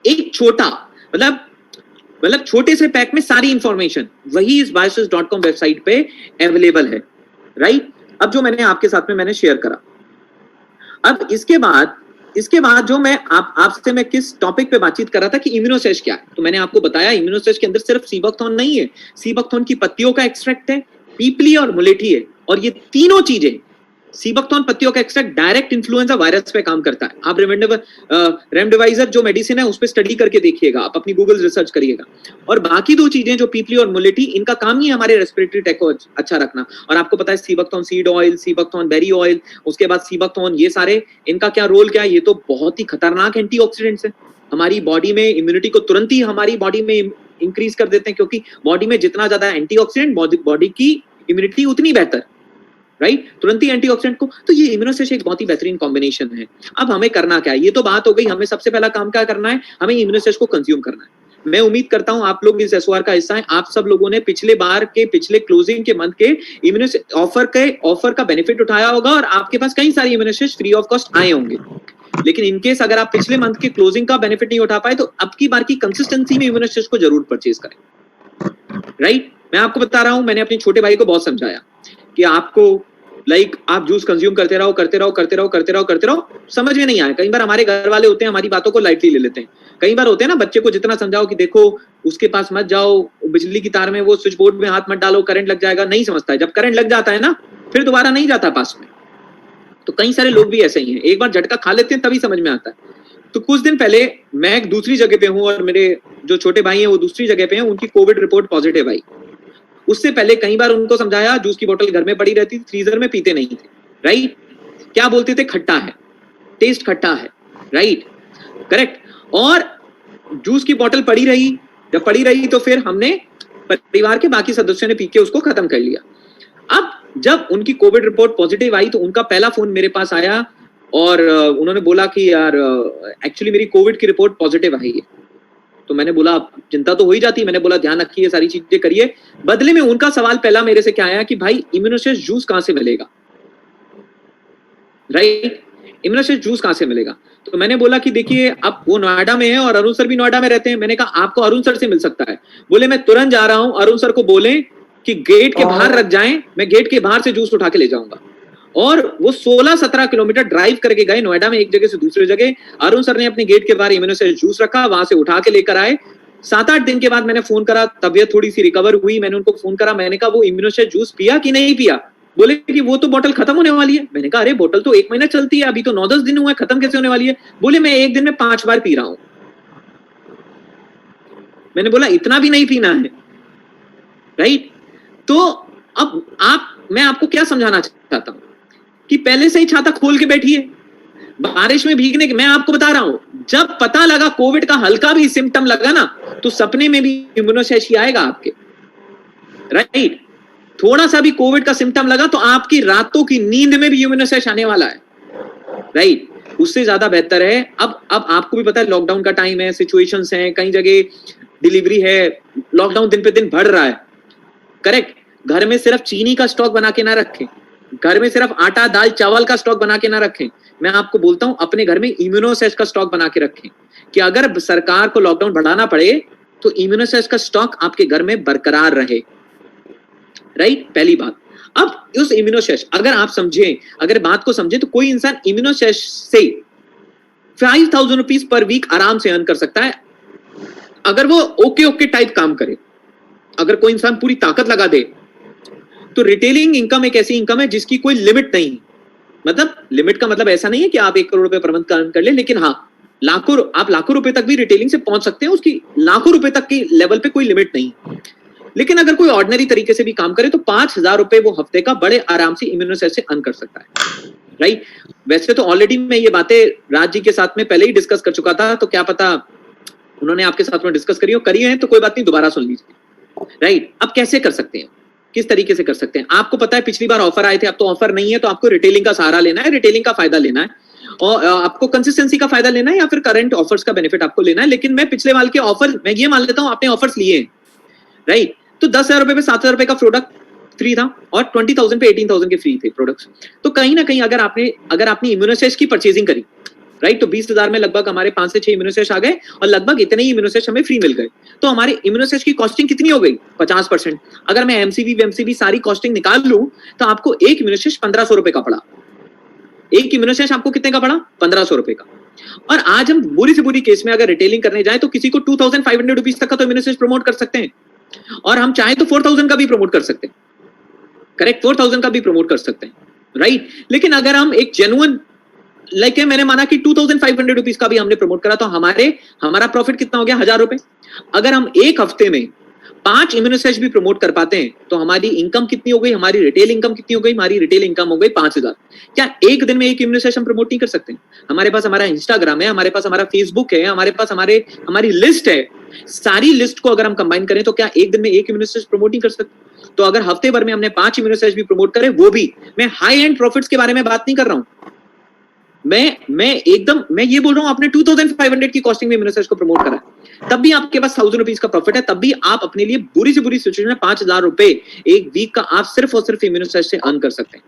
एक छोटा मतलब छोटे से पैक में सारी इंफॉर्मेशन वही इस biosys.com वेबसाइट पे अवेलेबल है, राइट? अब जो मैंने आपके साथ में मैंने शेयर करा, अब इसके बाद जो मैं आपसे मैं किस टॉपिक पे बातचीत कर रहा था कि इम्यूनोसेश क्या है, तो मैंने आपको बताया इम्यूनोसेश के अंदर सिर्फ सीबकथॉर्न नहीं है, सीबकथॉर्न की पत्तियों का एक्सट्रैक्ट है, पीपली और मुलेठी है, और ये तीनों चीजें, सीबकथॉर्न पत्तियों का एक्सट्रैक्ट डायरेक्ट इन्फ्लुएंजा वायरस पे काम करता है। आप रेमडेसिविर जो मेडिसिन है उस पे स्टडी करके देखिएगा, आप अपनी गूगल रिसर्च करिएगा। और बाकी दो चीजें जो पीपली और मुलेठी, इनका काम ही है हमारे रेस्पिरेटरी ट्रैक को अच्छा रखना। और आपको पता है sea buckthorn seed oil, sea buckthorn berry oil, उसके बाद सीबकथॉर्न, ये सारे इनका क्या रोल क्या है? ये तो बहुत ही खतरनाक एंटीऑक्सीडेंट्स है। हमारी बॉडी में इम्यूनिटी को तुरंत ही हमारी बॉडी में इंक्रीज कर देते हैं, क्योंकि बॉडी में जितना ज्यादा एंटीऑक्सीडेंट बॉडी की इम्यूनिटी उतनी बेहतर, राइट? तुरंत ही एंटीऑक्सीडेंट को, तो ये इम्यूनोसेश एक बहुत ही बेहतरीन कॉम्बिनेशन है। अब हमें करना क्या है? ये तो बात हो गई, हमें सबसे पहला काम क्या करना है? हमें इम्यूनोसेश को कंज्यूम करना है। मैं उम्मीद करता हूं आप लोग इस एसओआर का हिस्सा हैं। आप सब लोगों ने पिछले क्लोजिंग के मंथ के इम्यूनोसेश ऑफर का बेनिफिट उठाया होगा, और आपके पास कई सारे इम्यूनोसेश फ्री ऑफ कॉस्ट आए होंगे। लेकिन इनकेस अगर आप पिछले मंथ के क्लोजिंग का बेनिफिट नहीं उठा पाए, तो अब की बार की कंसिस्टेंसी में इम्यूनोसेश को जरूर परचेज करें, राइट? मैं आपको बता रहा हूं, मैंने अपने छोटे भाई को बहुत समझाया कि आपको आप जूस कंज्यूम करते रहो, समझ में नहीं आया। कई बार हमारे घर वाले होते हैं, हमारी बातों को लाइटली ले लेते हैं। कई बार होते हैं ना, बच्चे को जितना समझाओ कि देखो उसके पास मत जाओ, बिजली की तार में वो स्विच बोर्ड में हाथ मत डालो, करंट लग जाएगा, नहीं समझता है। जब करंट लग जाता है ना, फिर दोबारा नहीं जाता पास में। तो कई सारे लोग भी ऐसे ही हैं, एक बार झटका खा लेते हैं तभी समझ में आता है। तो कुछ दिन पहले मैं एक दूसरी जगह पे हूँ और मेरे जो छोटे भाई हैं वो दूसरी जगह पे हैं, उनकी कोविड रिपोर्ट पॉजिटिव आई। उससे पहले कई बार उनको समझाया, जूस की बोतल घर में पड़ी रहती थी, फ्रीजर में पीते नहीं थे, राइट? क्या बोलते थे? खट्टा है, टेस्ट खट्टा है, राइट? करेक्ट। और जूस की बोतल पड़ी रही, जब पड़ी रही तो फिर हमने परिवार के बाकी सदस्यों ने पी के उसको खत्म कर लिया। अब जब उनकी कोविड रिपोर्ट पॉजिटिव आई तो उनका पहला फोन मेरे पास आया और उन्होंने बोला कि यार एक्चुअली मेरी कोविड की रिपोर्ट पॉजिटिव आई है। तो मैंने बोला चिंता तो हो ही जाती, मैंने बोला ध्यान रखिए, सारी चीजें करिए। बदले में उनका सवाल पहला मेरे से क्या आया कि भाई इम्यूनोसेश जूस कहां से मिलेगा, राइट? इम्यूनोसेश जूस कहां से मिलेगा? तो मैंने बोला कि देखिए अब वो नोएडा में है और अरुण सर भी नोएडा में रहते हैं। मैंने कहा आपको अरुण सर से मिल सकता है। बोले मैं तुरंत जा रहा हूं, अरुण सर को बोले कि गेट के बाहर रख जाएं, मैं गेट के बाहर से जूस उठा के ले जाऊंगा। और वो 16-17 किलोमीटर ड्राइव करके गए नोएडा में, एक जगह से दूसरी जगह। अरुण सर ने अपने गेट के बाहर इम्यूनोसेश जूस रखा, वहां से उठा के लेकर आए। 7-8 दिन के बाद मैंने फोन करा, तबियत थोड़ी सी रिकवर हुई, मैंने उनको फोन करा, मैंने कहा वो इम्यूनोसेश जूस पिया कि नहीं पिया? बोले कि वो तो बोतल खत्म होने वाली है। मैंने कहा अरे बोतल तो 1 महीना चलती है, अभी तो 9-10 दिन हुआ है, खत्म कैसे होने वाली है? बोले मैं एक दिन में 5 बार पी रहा हूं। मैंने बोला इतना भी नहीं पीना है, राइट? तो अब मैं आपको क्या समझाना चाहता हूं कि पहले से ही छाता खोल के बैठिए, बारिश में भीगने के। मैं आपको बता रहा हूं, जब पता लगा कोविड का हल्का भी सिम्टम लगा ना, तो सपने में भी इम्यूनोसेशी आएगा आपके, राइट? थोड़ा सा भी कोविड का सिम्टम लगा तो आपकी रातों की नींद में भी इम्यूनोसेश आने वाला है, राइट? उससे ज्यादा बेहतर है। अब आपको भी पता है लॉकडाउन का टाइम है, सिचुएशंस हैं, कई जगह डिलीवरी है, लॉकडाउन दिन पे दिन बढ़ रहा है, करेक्ट? घर में सिर्फ चीनी का स्टॉक बना के ना रखें, घर में सिर्फ आटा दाल चावल का स्टॉक बना के ना रखें। मैं आपको बोलता हूं अपने घर में इम्यूनोसेश का स्टॉक बना के रखें कि अगर सरकार को लॉकडाउन बढ़ाना पड़े तो इम्यूनोसेश का स्टॉक आपके घर में बरकरार रहे, राइट? पहली बात। अब उस इम्यूनोसेश अगर आप समझें, अगर बात को समझें, तो कोई इंसान इम्यूनोसेश से 5000 रुपीज पर वीक आराम से अर्न कर सकता है अगर वो ओके टाइप काम करे। अगर कोई इंसान पूरी ताकत लगा दे तो रिटेलिंग इनकम एक ऐसी इनकम है जिसकी कोई लिमिट नहीं। मतलब लिमिट का मतलब ऐसा नहीं है कि आप 1 करोड़ रुपए पर मंथ अर्न कर ले, लेकिन हाँ आप लाखों रुपए तक भी रिटेलिंग से पहुंच सकते हैं, उसकी लाखों रुपए तक की लेवल पे कोई लिमिट नहीं। लेकिन अगर कोई ऑर्डिनरी तरीके से भी काम करे तो 5000 रुपए वो हफ्ते का बड़े आराम से इम्यूनोसेश से अर्न कर सकता है, राइट? वैसे तो ऑलरेडी मैं ये बातें राज जी के साथ में पहले ही डिस्कस कर चुका था, तो क्या पता उन्होंने आपके साथ में डिस्कस करी है तो कोई बात नहीं, दोबारा सुन लीजिए, राइट? अब कैसे कर सकते हैं, किस तरीके से कर सकते हैं? आपको पता है पिछली बार ऑफर आए थे, अब तो ऑफर नहीं है, तो आपको रिटेलिंग का सहारा लेना है, रिटेलिंग का फायदा लेना है, और आपको कंसिस्टेंसी का फायदा लेना है या फिर करंट ऑफर्स का बेनिफिट आपको लेना है। लेकिन मैं पिछले वाले के ऑफर, मैं ये मान लेता हूं आपने ऑफर्स लिए हैं, राइट? तो 10,000 रुपए पे 7,000 रुपए का प्रोडक्ट फ्री था और 20,000 पे 18,000 के फ्री थे प्रोडक्ट्स। तो कहीं ना कहीं अगर आपने इम्यूनोसेश की परचेजिंग करी, राइट, तो 20,000 में लगभग हमारे 5 से 6 इम्यूनोसेश आ गए और लगभग इतने ही इम्यूनोसेश हमें फ्री मिल गए। तो हमारे इम्यूनोसेश की कॉस्टिंग कितनी हो गई? 50%। अगर मैं एमसीवी सारी कॉस्टिंग निकाल लूं तो आपको एक इम्यूनोसेश 1500 रुपए का पड़ा। एक इम्यूनोसेश आपको कितने का पड़ा? 1500 रुपए का। और आज हम बुरी से बुरी केस में अगर रिटेलिंग करने जाए तो किसी को 2500 रुपीज तक का तो इम्यूनोसेश प्रमोट कर सकते हैं, और हम चाहे तो 4000 का भी प्रमोट कर सकते हैं, करेक्ट? 4000 का भी प्रमोट कर सकते हैं, राइट? लेकिन अगर हम एक जेन्युइन मैंने माना कि 2500 रुपीज का भी हमने प्रमोट करा तो हमारा प्रॉफिट कितना हो गया? 1000 रुपए। अगर हम एक हफ्ते में 5 इम्यूनोसेश भी प्रमोट कर पाते हैं तो हमारी इनकम कितनी हो गई? हमारी रिटेल इनकम कितनी हो गई? हमारी रिटेल इनकम हो गई 5000। क्या एक दिन में एक इम्यूनोसेश हम प्रमोट नहीं कर सकते? हमारे पास हमारा इंस्टाग्राम है, हमारे पास हमारा फेसबुक है, हमारे पास हमारी लिस्ट है। सारी लिस्ट को अगर हम कंबाइन करें तो क्या एक दिन में एक इम्यूनोसेश प्रमोट नहीं कर सकते? तो अगर हफ्ते भर में हमने 5 इम्यूनोसेश भी प्रमोट करे, वो भी मैं हाई एंड प्रॉफिट्स के बारे में बात नहीं कर रहा हूं, मैं ये बोल रहा हूं आपने 2500 की कॉस्टिंग में इम्यूनोसेश को प्रमोट करा है, तब भी आपके पास 1000 रुपीज का प्रॉफिट है, तब भी आप अपने लिए बुरी से बुरी सिचुएशन में 5000 रुपए एक वीक का आप सिर्फ और सिर्फ इम्यूनोसेश से अर्न कर सकते हैं।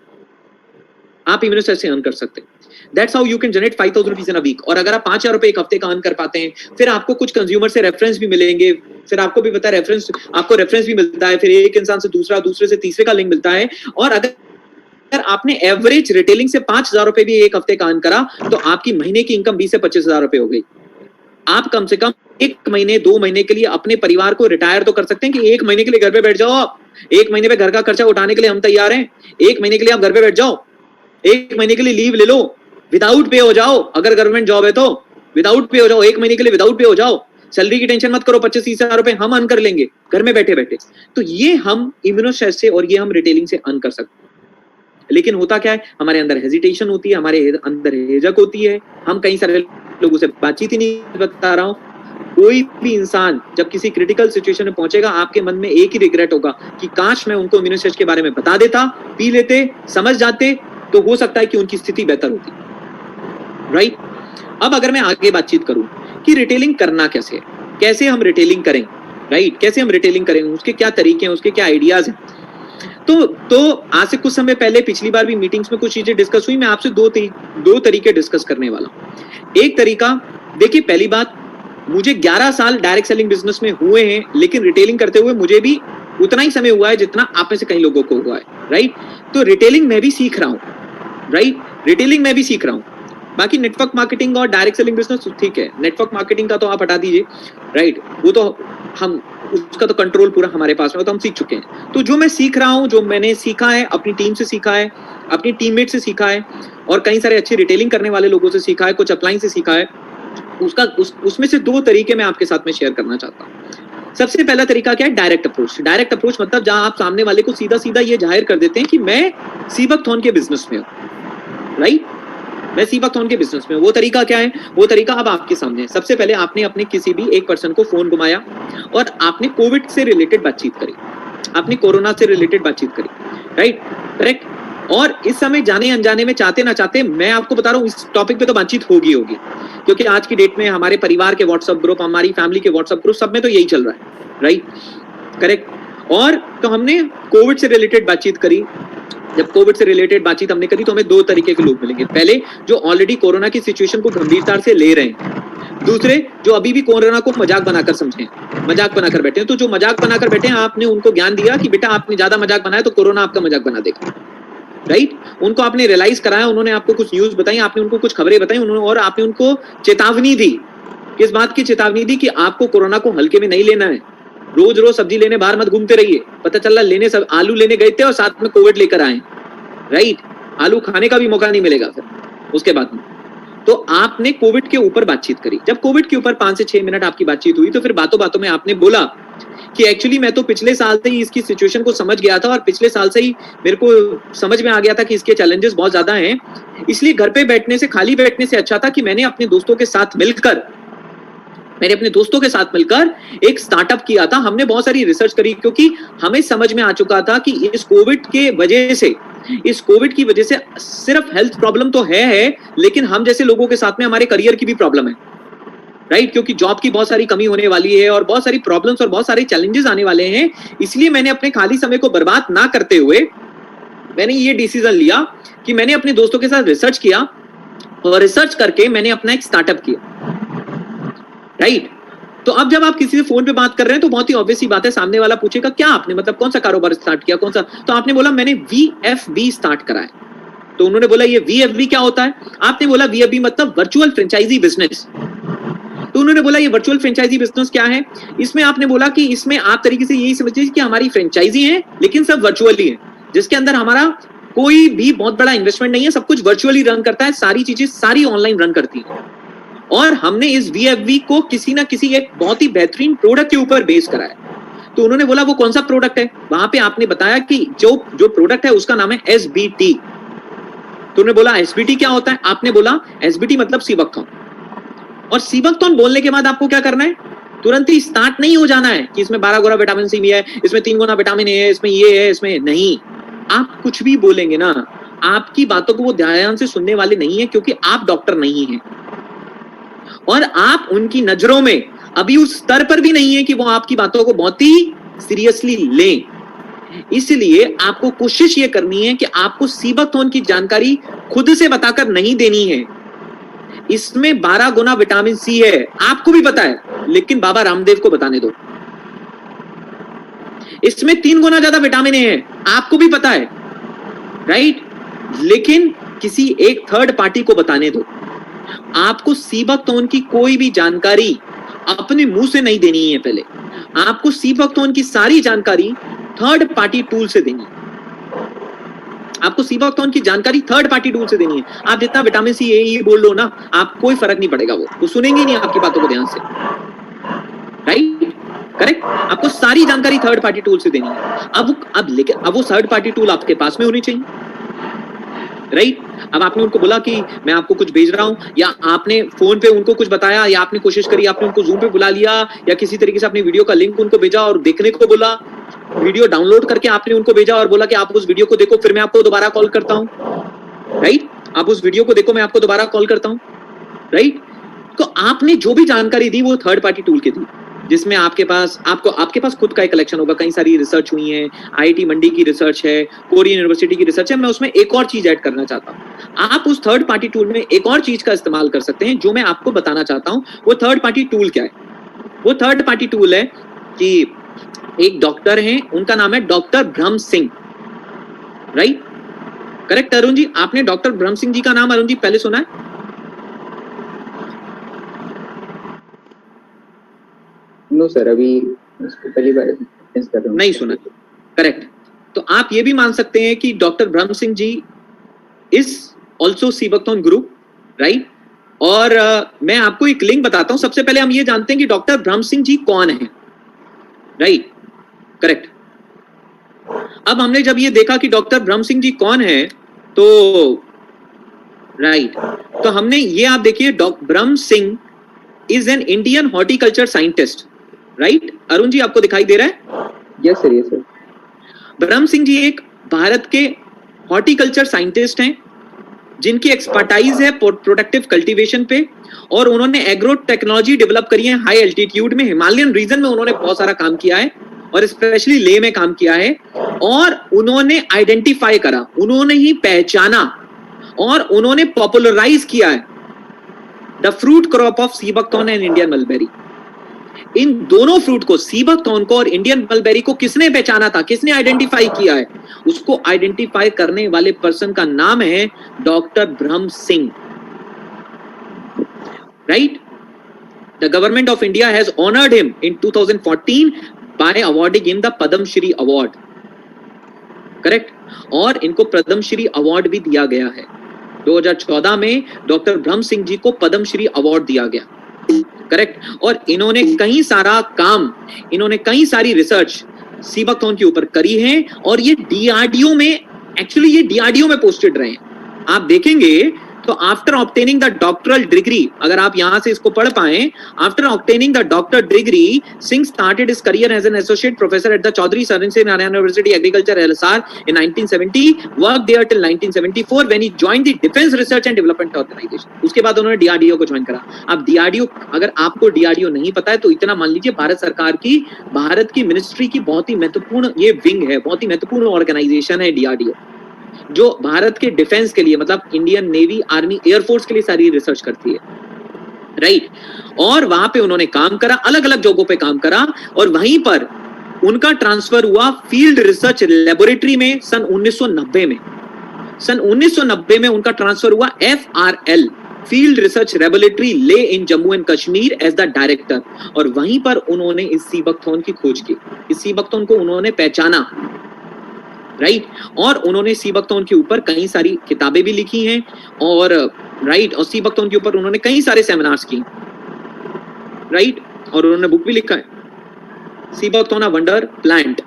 आप इम्यूनोसेश से अर्न कर सकते हैं। That's how you can generate 5000 rupees in a week. और अगर आप 5000 रुपए एक हफ्ते का अर्न कर पाते हैं, फिर आपको कुछ कंज्यूमर से रेफरेंस भी मिलेंगे, फिर आपको भी पता है रेफरेंस भी मिलता है, फिर एक इंसान से दूसरे से तीसरे का लिंक मिलता है। और अगर आपने एवरेज रिटेलिंग से 5000 रुपए भी एक हफ्ते का अर्न करा तो आपकी महीने की इनकम 20 से 25,000 रुपए हो गई। आप कम से कम 1 महीने 2 महीने के लिए अपने परिवार को रिटायर तो कर सकते हैं कि 1 महीने के लिए घर पे बैठ जाओ आप। 1 महीने पे घर का खर्चा उठाने के लिए हम तैयार हैं। 1 महीने के लिए आप घर पे बैठ जाओ, 1 महीने के लिए लीव ले लो, विदाउट पे हो जाओ। अगर गवर्नमेंट जॉब है तो विदाउट पे हो जाओ, 1 महीने के लिए विदाउट पे हो जाओ। सैलरी की टेंशन मत करो, 25-30 हजार रुपए हम अर्न कर लेंगे घर में बैठे बैठे। तो ये हम इम्यूनोसेश से और ये हम रिटेलिंग से अर्न कर सकते हैं। लेकिन होता क्या है, हमारे अंदर हेजिटेशन होती है, हमारे अंदर हिचक होती है, हम कई सारे लोगों से बातचीत ही नहीं बता रहा हूं। कोई भी इंसान जब किसी क्रिटिकल सिचुएशन में पहुंचेगा, आपके मन में एक ही रिग्रेट होगा कि काश मैं उनको इम्यूनोसेश के बारे में बता देता, पी लेते, समझ जाते, तो हो सकता है कि उनकी स्थिति बेहतर होती, राइट? अब अगर मैं आगे बातचीत करूं कि रिटेलिंग करना कैसे है, कैसे हम रिटेलिंग करें, राइट? कैसे हम रिटेलिंग करें, उसके क्या तरीके हैं, उसके क्या आइडियाज हैं। तो आज से कुछ समय पहले पिछली बार भी मीटिंग्स में कुछ चीजें डिस्कस हुई। मैं आपसे दो तरीके डिस्कस करने वाला हूं। एक तरीका, देखिए पहली बात, मुझे 11 साल डायरेक्ट सेलिंग बिजनेस में हुए हैं, लेकिन रिटेलिंग करते हुए मुझे भी उतना ही समय हुआ है जितना आप में से कई लोगों को हुआ है, राइट? तो रिटेलिंग मैं भी सीख रहा हूं, राइट? रिटेलिंग मैं भी सीख रहा हूं। बाकी नेटवर्क मार्केटिंग और डायरेक्ट सेलिंग बिजनेस ठीक है, नेटवर्क मार्केटिंग का तो आप हटा दीजिए, राइट? वो तो हम उसका तो कंट्रोल पूरा हमारे पास में, तो हम सीख चुके हैं। तो जो मैं सीख रहा हूँ, जो मैंने सीखा है, अपनी टीम से सीखा है, अपनी टीममेट से सीखा है, और कई सारे अच्छे रिटेलिंग करने वाले लोगों से सीखा है, कुछ अपलाइन से सीखा है, उसमें से 2 तरीके मैं आपके साथ में शेयर करना चाहता हूँ। सबसे पहला तरीका क्या है? Direct approach. डायरेक्ट अप्रोच मतलब जहां आप सामने वाले को सीधा सीधा ये जाहिर कर देते हैं कि मैं सीबकथॉर्न के बिजनेस में हूँ, राइट? मैं सीबकथॉर्न के बिजनेस में। वो तरीका क्या है? वो तरीका अब आपके सामने है। सबसे पहले आपने अपने किसी भी एक पर्सन को फोन घुमाया और आपने कोविड से रिलेटेड बातचीत करी, आपने कोरोना से रिलेटेड बातचीत करी, राइट? करेक्ट। और इस समय जाने अनजाने में, चाहते ना चाहते, मैं आपको बता रहा हूँ, इस टॉपिक पे तो बातचीत होगी क्योंकि आज की डेट में हमारे परिवार के व्हाट्सएप ग्रुप, हमारी फैमिली के व्हाट्सएप ग्रुप, सब में तो यही चल रहा है, राइट? करेक्ट। और तो हमने कोविड से रिलेटेड बातचीत करी। जब कोविड से रिलेटेड बातचीत हमने करी तो हमें 2 तरीके के लोग मिलेंगे। पहले जो ऑलरेडी कोरोना की सिचुएशन को गंभीरता से ले रहे हैं, दूसरे जो अभी भी कोरोना को मजाक बनाकर समझे, मजाक बनाकर बैठे हैं। तो जो मजाक बनाकर बैठे हैं, आपने उनको ज्ञान दिया कि बेटा आपने ज्यादा मजाक बनाया तो कोरोना आपका मजाक बना देगा, राइट? उनको आपने रियलाइज कराया, उन्होंने आपको कुछ न्यूज बताई, आपने उनको कुछ खबरें बताई, उन्होंने, और आपने उनको चेतावनी दी। किस बात की चेतावनी दी? कि आपको कोरोना को हल्के में नहीं लेना है। रोज रोज सब्जी लेने बाहर मत घूमते रहिए। पता चला लेने सब आलू लेने गए थे और साथ में कोविड लेकर आए, राइट? आलू खाने का भी मौका नहीं मिलेगा फिर उसके बाद में। तो आपने कोविड के ऊपर बातचीत करी। जब कोविड के ऊपर 5 से 6 मिनट आपकी बातचीत हुई तो फिर बातों बातों में आपने बोला कि एक्चुअली मैं तो पिछले साल से ही इसकी सिचुएशन को समझ गया था और पिछले साल से ही मेरे को समझ में आ गया था कि इसके चैलेंजेस बहुत ज्यादा हैं, इसलिए घर पे बैठने से, खाली बैठने से अच्छा था कि मैंने अपने दोस्तों के साथ मिलकर एक स्टार्टअप किया था। हमने बहुत सारी रिसर्च करी क्योंकि हमें समझ में आ चुका था कि इस कोविड की वजह से सिर्फ हेल्थ प्रॉब्लम तो है, लेकिन हम जैसे लोगों के साथ में हमारे करियर की भी प्रॉब्लम है, राइट? क्योंकि जॉब की बहुत सारी कमी होने वाली है और बहुत सारी प्रॉब्लम्स और बहुत सारे चैलेंजेस आने वाले हैं। इसलिए मैंने अपने खाली समय को बर्बाद ना करते हुए मैंने ये डिसीजन लिया कि मैंने अपने दोस्तों के साथ रिसर्च किया और रिसर्च करके मैंने अपना एक स्टार्टअप किया, राइट? तो अब जब आप किसी से फोन पे बात कर रहे हैं तो बहुत ही ऑब्वियस सी बात है, सामने वाला पूछेगा क्या आपने, मतलब कौन सा कारोबार स्टार्ट किया, कौन सा? तो आपने बोला मैंने VFB स्टार्ट करा है। तो उन्होंने बोला ये VFB क्या होता है? आपने बोला VFB मतलब वर्चुअल फ्रेंचाइजी बिजनेस। तो उन्होंने बोला ये वर्चुअल फ्रेंचाइजी बिजनेस क्या है? इसमें आपने बोला कि इसमें आप तरीके से यही समझिए कि हमारी फ्रेंचाइजी है लेकिन सब वर्चुअली है, जिसके अंदर हमारा कोई भी बहुत बड़ा इन्वेस्टमेंट नहीं है, सब कुछ वर्चुअली रन करता है, सारी चीजें सारी ऑनलाइन रन करती है। और हमने इस VFB को किसी ना किसी एक बहुत ही बेहतरीन प्रोडक्ट के ऊपर बेस करा है। तो उन्होंने बोला वो कौन सा प्रोडक्ट है? वहां पे आपने बताया कि जो प्रोडक्ट है उसका नाम है SBT। तो उन्होंने बोला SBT क्या होता है? आपने बोला SBT मतलब सीबकथॉर्न। और सीबकथॉर्न बोलने के बाद आपको क्या करना है? तुरंत ही स्टार्ट नहीं हो जाना है कि इसमें 12 गुना विटामिन C भी है, इसमें 3 गुना विटामिन A है, इसमें ये है, इसमें नहीं। आप कुछ भी बोलेंगे ना, आपकी बातों को वो ध्यान से सुनने वाले नहीं है क्योंकि आप डॉक्टर नहीं हैं और आप उनकी नजरों में अभी उस स्तर पर भी नहीं है कि वो आपकी बातों को बहुत ही सीरियसली लें। इसलिए आपको कोशिश ये करनी है कि आपको सीबकथॉर्न की जानकारी खुद से बताकर नहीं देनी है। इसमें 12 गुना विटामिन C है, आपको भी पता है, लेकिन बाबा रामदेव को बताने दो। इसमें 3 गुना ज्यादा विटामिन A है, आपको भी पता है, राइट? लेकिन किसी एक थर्ड पार्टी को बताने दो। आपको सीबकथॉर्न की कोई भी जानकारी अपने मुंह से नहीं देनी है। पहले आपको सीबकथॉर्न की सारी जानकारी थर्ड पार्टी टूल से देनी है। आपको सीबकथॉर्न की जानकारी थर्ड पार्टी टूल से देनी है। आप जितना विटामिन C ये बोल लो ना, आप कोई फर्क नहीं पड़ेगा, वो सुनेंगे ही नहीं आपकी बातों को ध्यान से, राइट? करेक्ट? आपको सारी जानकारी थर्ड पार्टी टूल से देनी है। लेकिन अब वो थर्ड पार्टी टूल आपके पास में होनी चाहिए, राइट? अब आपने उनको बोला कि मैं आपको कुछ भेज रहा हूं, या आपने फोन पे उनको कुछ बताया, या आपने कोशिश करी, आपने उनको जूम पे बुला लिया, या किसी तरीके से अपनी वीडियो का लिंक उनको भेजा और देखने को बोला, वीडियो डाउनलोड करके आपने उनको भेजा और बोला कि आप उस वीडियो को देखो, फिर मैं आपको दोबारा कॉल करता हूं, राइट? आप उस वीडियो को देखो, मैं आपको दोबारा कॉल करता हूं, राइट? तो आपने जो भी जानकारी दी वो थर्ड पार्टी टूल के दी, जिसमें आपके पास खुद का एक कलेक्शन होगा, कई सारी रिसर्च हुई है, IIT मंडी की रिसर्च है, कोरियन यूनिवर्सिटी की रिसर्च है। मैं उसमें एक और चीज ऐड करना चाहता हूं। आप उस थर्ड पार्टी टूल में एक और चीज का इस्तेमाल कर सकते हैं, जो मैं आपको बताना चाहता हूं। वो थर्ड पार्टी टूल क्या है? वो थर्ड पार्टी टूल है कि एक डॉक्टर हैं, उनका नाम है डॉक्टर ब्रह्म सिंह, राइट? करेक्ट अरुण जी? आपने डॉक्टर ब्रह्म सिंह जी का नाम अरुण जी पहले सुना है? नो सर, अभी इसको पहली बार एक्सपीरियंस कर रहा हूँ। नहीं सुना, करेक्ट। तो आप ये भी मान सकते हैं कि doctor Brahma Singh ji is also seabuckthorn group, right. और मैं आपको एक लिंक बताता हूं। सबसे पहले हम ये जानते हैं कि डॉक्टर ब्रह्म सिंह जी कौन है, राइट, करेक्ट। अब हमने जब ये देखा कि डॉक्टर ब्रह्म सिंह जी कौन है, तो राइट, तो हमने ये, आप देखिए, doctor Brahma Singh is an Indian horticulture scientist, right. Arun ji आपको दिखाई दे रहा है? Yes sir, yes sir. Brahma Singh जी एक भारत के हॉर्टिकल्चर साइंटिस्ट हैं जिनकी एक्सपर्टाइज है प्रोडक्टिव कल्टीवेशन पे, और उन्होंने एग्रो टेक्नोलॉजी डेवलप करी है हाई एल्टीट्यूड में। हिमालयन रीजन में उन्होंने बहुत सारा काम किया है और स्पेशली लेह में काम किया है। और उन्होंने आइडेंटिफाई करा, उन्होंने ही पहचाना और उन्होंने पॉपुलराइज किया है the fruit crop of seabuckthorn and Indian mulberry. इन दोनों फ्रूट को, सीबकथॉर्न को और इंडियन मलबेरी को, किसने पहचाना था, किसने आइडेंटिफाई किया है? उसको आइडेंटिफाई करने वाले पर्सन का नाम है doctor Brahma Singh, right. The government of India has honoured him in 2014 by awarding him the Padma Shri award, correct. और इनको पद्म श्री अवार्ड भी दिया गया है। 2014 में डॉक्टर ब्रह्म सिंह जी को पद्म श्री अवार्ड दिया गया, करेक्ट। और इन्होंने कई सारा काम, इन्होंने कई सारी रिसर्च सीबकथॉर्न के ऊपर करी है, और ये डीआरडीओ में, एक्चुअली ये डीआरडीओ में पोस्टेड रहे हैं। आप देखेंगे तो after obtaining the doctoral degree, अगर आप यहां से इसको पढ़ पाए, after obtaining the doctor degree, Singh started his career as an associate professor at the Chaudhary Charan Singh Narayan university agriculture LSR in 1970, work there till 1974 when he joined the defence research and development organisation. उसके बाद उन्होंने डीआरडीओ को join करा। अब DRDO, अगर आपको DRDO नहीं पता है तो इतना मान लीजिए, भारत सरकार की, भारत की मिनिस्ट्री की बहुत ही महत्वपूर्ण ये विंग है, बहुत ही महत्वपूर्ण ऑर्गेनाइजेशन है डीआरडीओ, जो भारत के डिफेंस के लिए, मतलब इंडियन नेवी, आर्मी, एयरफोर्स के लिए सारी रिसर्च करती है, राइट। और वहां पे उन्होंने काम करा, अलग अलग जगहों पे काम करा, और वहीं पर उनका ट्रांसफर हुआ फील्ड रिसर्च लेबोरेटरी में सन 1990 में। सन 1990 में उनका ट्रांसफर हुआ FRL, field research laboratory Leh in Jammu and Kashmir as the director. और वहीं पर उन्होंने इस सीबकथॉर्न की खोज की, इस सीबकथॉर्न को उन्होंने पहचाना, राइट। और उन्होंने सीबकथॉर्न के ऊपर कई सारी किताबें भी लिखी हैं, और राइट, और सीबकथॉर्न के ऊपर उन्होंने कई सारे सेमिनार्स किए, राइट। और उन्होंने बुक भी लिखा है, sea buckthorn a wonder plant,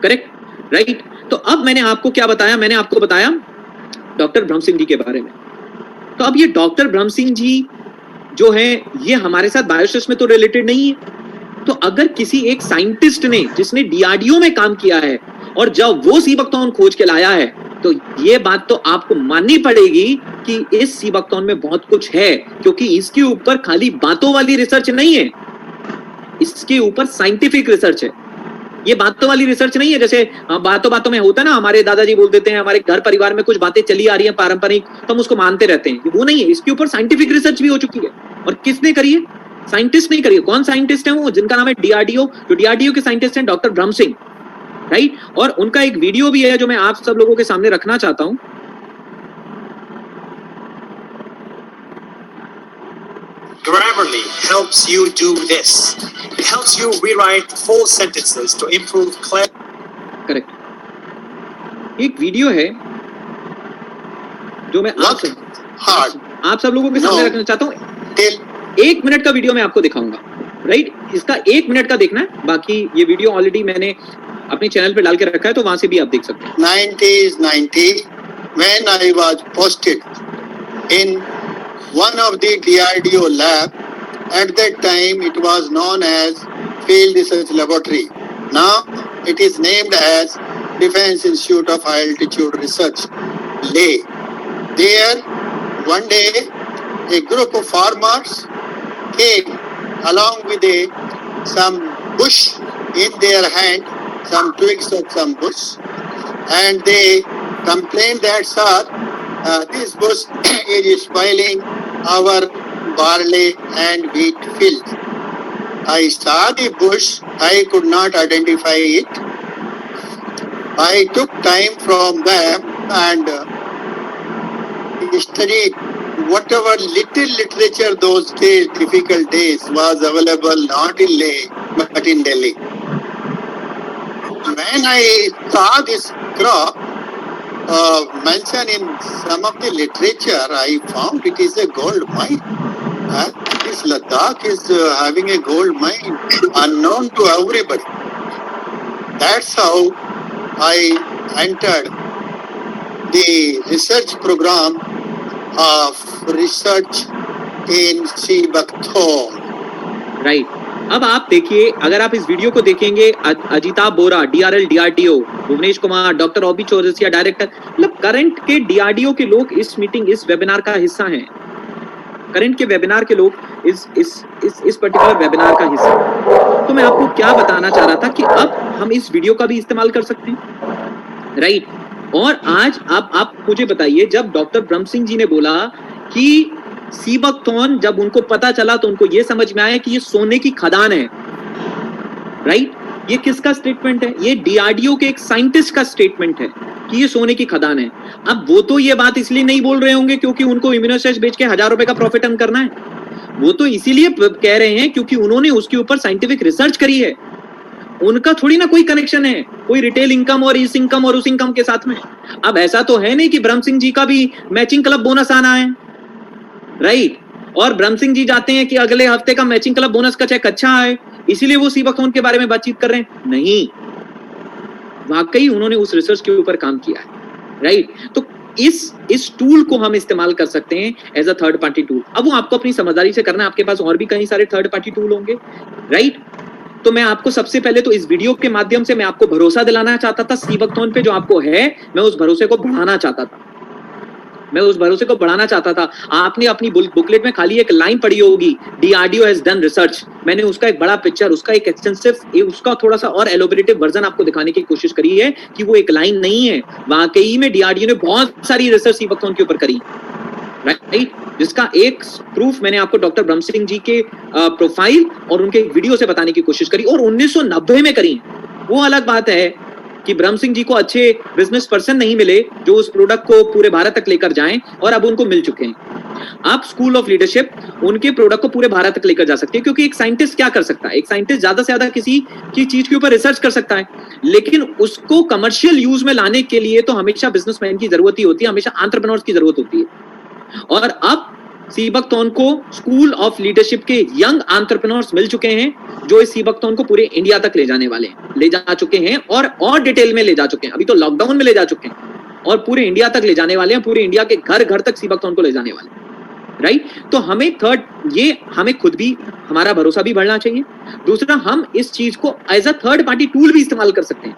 correct, right. तो अब मैंने आपको क्या बताया? मैंने आपको बताया डॉक्टर ब्रह्म सिंह जी के बारे में। तो अब ये डॉक्टर ब्रह्म सिंह जी जो है, ये हमारे साथ बायोसेस में तो रिलेटेड नहीं है। तो अगर किसी एक साइंटिस्ट ने, जिसने डीआरडीओ में काम किया है, और जब वो सीबकथॉर्न खोज के लाया है, तो ये बात तो आपको माननी पड़ेगी कि इस सीबकथॉर्न में बहुत कुछ है, क्योंकि इसके ऊपर खाली बातों वाली रिसर्च नहीं है, इसके ऊपर साइंटिफिक रिसर्च है। ये बातों वाली रिसर्च नहीं है, जैसे बातों बातों में होता है ना, हमारे दादाजी बोल देते हैं, हमारे घर परिवार में कुछ बातें चली आ रही हैं पारंपरिक, तो हम उसको मानते रहते हैं, वो नहीं है। इसके ऊपर साइंटिफिक रिसर्च भी हो चुकी है। और किसने करी है? साइंटिस्ट नहीं करी है। कौन साइंटिस्ट है वो? जिनका नाम है डीआरडीओ। जो डीआरडीओ के साइंटिस्ट हैं डॉक्टर ब्रह्म सिंह, राइट। और उनका एक वीडियो भी है जो मैं आप सब लोगों के सामने रखना चाहता हूं। Grammarly helps you do this. It helps you rewrite full sentences to improve clarity. Correct. एक वीडियो है जो मैं आप सब लोगों के सामने रखना चाहता हूं। 1 मिनट का वीडियो मैं आपको दिखाऊंगा, राइट। इसका 1 मिनट का देखना है, बाकी ये वीडियो ऑलरेडी मैंने अपने चैनल पे डाल के रखा है, तो वहां से भी आप देख सकते हैं। 1990 when I was posted in one of the DRDO lab. At that time it was known as Field Research Laboratory. Now it is named as Defense Institute of High Altitude Research, Leh. There one day a group of farmers came along with some bush in their hand, some twigs of some bush, and they complained that, sir, this bush is spoiling our barley and wheat fields. I saw the bush, I could not identify it. I took time from them and studied whatever little literature those days, difficult days, was available not in Leh, but in Delhi. When I saw this crop mentioned in some of the literature, I found it is a gold mine. This Ladakh is having a gold mine unknown to everybody. That's how I entered the research program of research in Sibakthon. Right अब आप देखिए, अगर आप इस video को देखेंगे, Ajitabh Bora, DRL DRDO, Bhuvnesh Kumar, doctor OB Chaurasia, director, मतलब current के DRDO के लोग इस मीटिंग, इस वेबिनार का हिस्सा हैं। करंट के वेबिनार के लोग इस पर्टिकुलर वेबिनार का हिस्सा। तो मैं आपको क्या बताना चाह रहा था कि अब हम इस वीडियो का भी इस्तेमाल कर सकते हैं, राइट। और आज आप मुझे बताइए, जब डॉक्टर ब्रह्म सिंह जी ने बोला कि सीबकथॉर्न, जब उनको पता चला तो उनको ये समझ में आया कि ये सोने की खदान है, राइट। ये किसका स्टेटमेंट है? ये DRDO के एक साइंटिस्ट का स्टेटमेंट है कि ये सोने की खदान है। अब वो तो ये बात इसलिए नहीं बोल रहे होंगे क्योंकि उनको इम्यूनोसेच बेच के 1000 रुपए का प्रॉफिट अर्न करना है। वो तो इसीलिए कह रहे हैं क्योंकि उन्होंने उसके ऊपर साइंटिफिक रिसर्च करी है। उनका थोड़ी ना कोई कनेक्शन है, कोई रिटेल इनकम और इस इनकम और उस इनकम के साथ में। अब ऐसा तो है नहीं कि ब्रह्म सिंह जी का भी मैचिंग क्लब बोनस आना है, राइट। और ब्रह्म सिंह जी जाते हैं कि अगले हफ्ते का मैचिंग क्लब बोनस का चेक अच्छा है, इसीलिए वो सीबकथॉर्न के बारे में बातचीत कर रहे हैं। नहीं, वाकई उन्होंने उस रिसर्च के ऊपर काम किया है, राइट। तो इस टूल को हम इस्तेमाल कर सकते हैं as a third party tool. अब वो आपको अपनी समझदारी से करना है, आपके पास और भी कई सारे थर्ड पार्टी टूल होंगे, राइट। तो मैं आपको सबसे पहले तो इस वीडियो के माध्यम से मैं आपको भरोसा दिलाना चाहता था सीबकथॉर्न पे, जो आपको है, मैं उस भरोसे को बढ़ाना चाहता था। आपने अपनी बुकलेट में खाली एक लाइन पढ़ी होगी, DRDO हैज डन रिसर्च। मैंने उसका एक बड़ा पिक्चर, उसका एक एक्सटेंसिव, उसका थोड़ा सा और एलोबरेटिव वर्जन आपको दिखाने की कोशिश करी है कि वो एक लाइन नहीं है, वाकई में DRDO ने बहुत सारी रिसर्च सीबकथॉर्न के ऊपर करी, राइट। जिसका एक प्रूफ मैंने आपको डॉक्टर ब्रह्म सिंह जी के प्रोफाइल और उनके वीडियो से बताने की कोशिश करी, और 1990 में करी। वो अलग बात है कि ब्रह्म सिंह जी को अच्छे बिजनेस पर्सन नहीं मिले जो उस प्रोडक्ट को पूरे भारत तक लेकर जाएं, और अब उनको मिल चुके हैं। अब स्कूल ऑफ लीडरशिप उनके प्रोडक्ट को पूरे भारत तक लेकर जा सकती है, क्योंकि एक साइंटिस्ट क्या कर सकता है? एक साइंटिस्ट ज्यादा से ज्यादा किसी की चीज के ऊपर रिसर्च कर सकता है, लेकिन उसको कमर्शियल यूज में लाने के लिए तो हमेशा बिजनेसमैन की जरूरत ही होती है, हमेशा एंटरप्रेन्योर्स की जरूरत होती है। और अब सीबकथॉर्न को स्कूल ऑफ लीडरशिप के यंग एंटरप्रेन्योर्स मिल चुके हैं जो इस सीबकथॉर्न को पूरे इंडिया तक ले जाने वाले हैं, ले जा चुके हैं और डिटेल में ले जा चुके हैं। अभी तो लॉकडाउन में ले जा चुके हैं और पूरे इंडिया तक ले जाने वाले हैं, पूरे इंडिया के घर घर तक सीबकथॉर्न को ले जाने वाले हैं, राइट। तो हमें खुद भी, हमारा भरोसा भी बढ़ना चाहिए। दूसरा, हम इस चीज को as a third party tool भी इस्तेमाल कर सकते हैं।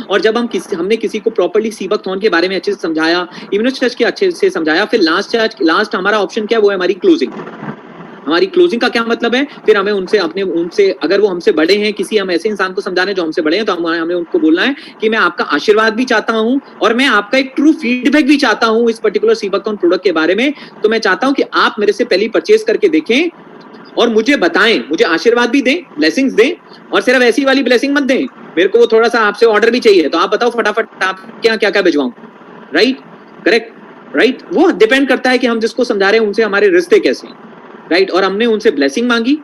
और जब हमने किसी को प्रॉपर्ली सीबकथॉर्न के बारे में अच्छे से समझाया, इम्यूनोसेच के अच्छे से समझाया, फिर लास्ट हमारा ऑप्शन क्या है? वो है हमारी क्लोजिंग। हमारी क्लोजिंग का क्या मतलब है? फिर हमें उनसे अगर वो हमसे बड़े हैं, किसी हम ऐसे इंसान को समझा रहे हैं जो हमसे बड़े हैं, तो हमें उनको बोलना है कि मैं आपका आशीर्वाद भी चाहता हूं और मैं आपका एक ट्रू फीडबैक भी चाहता हूं इस पर्टिकुलर सीबकथॉर्न प्रोडक्ट के बारे में। तो मैं चाहता हूं कि आप मेरे से पहले परचेज करके देखें और मुझे बताएं, मुझे आशीर्वाद भी दें, ब्लेसिंग्स दें, और सिर्फ ऐसी वाली ब्लेसिंग मत दें, मेरे को थोड़ा सा आपसे ऑर्डर भी चाहिए। तो आप बताओ फटाफट आप क्या भिजवाऊं, राइट, करेक्ट, राइट। वो डिपेंड करता है कि हम जिसको समझा रहे हैं उनसे हमारे रिश्ते कैसे हैं, राइट। और हमने उनसे ब्लेसिंग मांगी,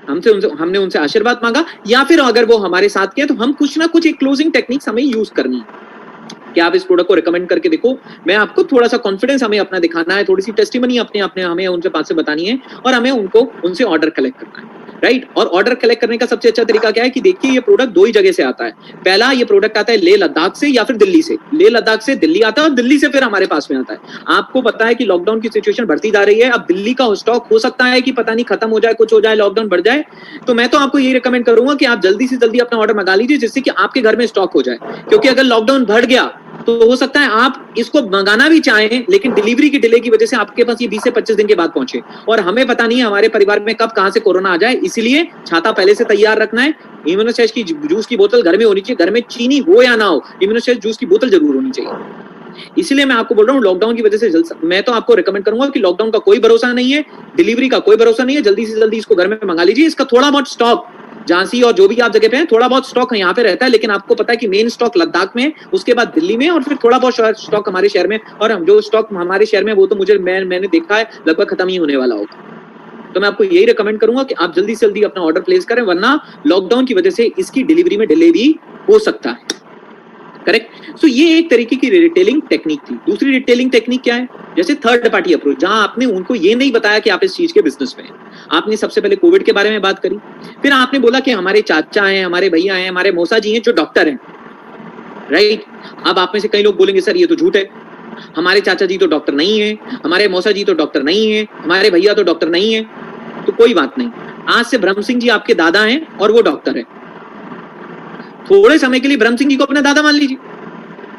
हमने उनसे आशीर्वाद मांगा, या फिर अगर वो हमारे साथ के, तो हम कुछ ना कुछ एक क्लोजिंग टेक्निक्स हमें यूज करनी है कि आप इस प्रोडक्ट को रिकमेंड करके देखो। मैं आपको थोड़ा सा कॉन्फिडेंस हमें अपना दिखाना है, थोड़ी सी टेस्टिमनी अपने हमें उनसे पास से बतानी है, और हमें उनसे ऑर्डर कलेक्ट करना है, राइट। और ऑर्डर कलेक्ट करने का सबसे अच्छा तरीका क्या है कि देखिए, ये प्रोडक्ट दो ही जगह से आता है। पहला, ये प्रोडक्ट आता है लेह लद्दाख से या फिर दिल्ली से। लेह लद्दाख से दिल्ली आता है और दिल्ली से फिर हमारे पास में आता है। आपको पता है कि लॉकडाउन की सिचुएशन बढ़ती जा रही है। अब दिल्ली का स्टॉक हो सकता है कि पता नहीं खत्म हो जाए, कुछ हो जाए, लॉकडाउन बढ़ जाए। तो मैं तो आपको यही रिकमेंड करूंगा कि आप जल्दी से जल्दी अपना ऑर्डर मंगा लीजिए, जिससे कि आपके घर में स्टॉक हो जाए। क्योंकि अगर लॉकडाउन बढ़ गया तो हो सकता है आप इसको मंगाना भी चाहें, लेकिन डिलीवरी की डिले की वजह से आपके पास ये 20 से 25 दिन के बाद पहुंचे, और हमें पता नहीं है हमारे परिवार में कब कहां से कोरोना आ जाए। इसलिए छाता पहले से तैयार रखना है। इम्यूनोसेच की जूस की बोतल घर में होनी चाहिए, घर में चीनी हो या ना हो, इम्यूनोसेच जूस की बोतल जरूर होनी चाहिए। इसलिए मैं आपको बोल रहा हूँ, लॉकडाउन की वजह से मैं तो आपको रिकमेंड करूंगा कि लॉकडाउन का कोई भरोसा नहीं है, डिलीवरी का कोई भरोसा नहीं है, जल्दी से जल्दी इसको घर में मंगा लीजिए। इसका थोड़ा बहुत स्टॉक झांसी और जो भी आप जगह पे हैं, थोड़ा बहुत स्टॉक यहाँ पे रहता है, लेकिन आपको पता है कि मेन स्टॉक लद्दाख में, उसके बाद दिल्ली में, और फिर थोड़ा बहुत स्टॉक हमारे शहर में। और हम जो स्टॉक हमारे शहर में, वो तो मैंने देखा है लगभग खत्म ही होने वाला होगा, तो मैं आपको यही रिकमेंड करूंगा कि आप जल्दी से जल्दी अपना ऑर्डर प्लेस करें, वरना लॉकडाउन की वजह से इसकी डिलीवरी में डिले भी हो सकता है। करेक्ट। सो ये एक तरीके की रिटेलिंग टेक्निक थी। दूसरी रिटेलिंग टेक्निक क्या है? जैसे थर्ड पार्टी अप्रोच, जहां आपने उनको ये नहीं बताया कि आप इस चीज के बिजनेस में हैं। आपने सबसे पहले कोविड के बारे में बात करी, फिर आपने बोला कि हमारे चाचा हैं, हमारे भैया हैं, हमारे मौसा जी हैं जो डॉक्टर हैं, राइट। अब आप में से कई लोग बोलेंगे सर ये तो झूठ है, हमारे चाचा जी तो डॉक्टर नहीं है, हमारे मौसा जी तो डॉक्टर नहीं है, हमारे भैया तो डॉक्टर नहीं है। तो कोई बात नहीं, आज से ब्रह्म सिंह जी आपके दादा हैं और वो डॉक्टर है। थोड़े समय के लिए ब्रह्म सिंह जी को अपना दादा मान लीजिए,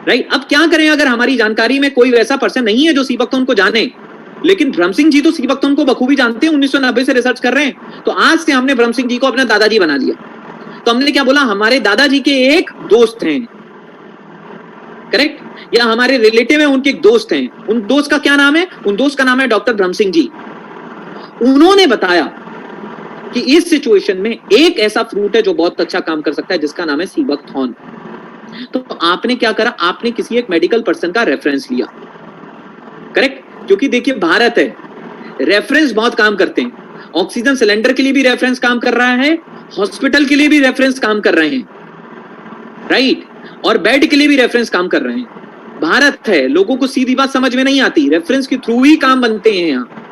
राइट। अब क्या करें अगर हमारी जानकारी में कोई वैसा पर्सन नहीं है जो सी बख्तौन को जाने, लेकिन ब्रह्म सिंह जी तो सी बख्तौन को बखूबी जानते हैं, 1990 से रिसर्च कर रहे हैं। तो आज से हमने ब्रह्म सिंह जी को अपना दादाजी बना लिया। तो हमने क्या बोला? हमारे दादाजी के एक दोस्त हैं, करेक्ट, या हमारे रिलेटिव है, उनके एक दोस्त हैं। उन दोस्त का क्या नाम है? उन दोस्त का नाम है डॉक्टर ब्रह्म सिंह जी। उन्होंने बताया कि इस सिचुएशन में एक ऐसा फ्रूट है जो बहुत अच्छा काम कर सकता है, जिसका नाम है सी बकथॉर्न। तो आपने क्या करा? आपने किसी एक मेडिकल पर्सन का रेफरेंस लिया, करेक्ट, क्योंकि देखिए भारत है, रेफरेंस बहुत काम करते हैं। ऑक्सीजन सिलेंडर के लिए भी रेफरेंस काम कर रहा है, हॉस्पिटल के लिए भी रेफरेंस काम कर रहे हैं, राइट, और बेड के लिए भी रेफरेंस काम कर रहे हैं। भारत है, लोगों को सीधी बात समझ में नहीं आती, रेफरेंस के थ्रू ही काम बनते हैं यहाँ।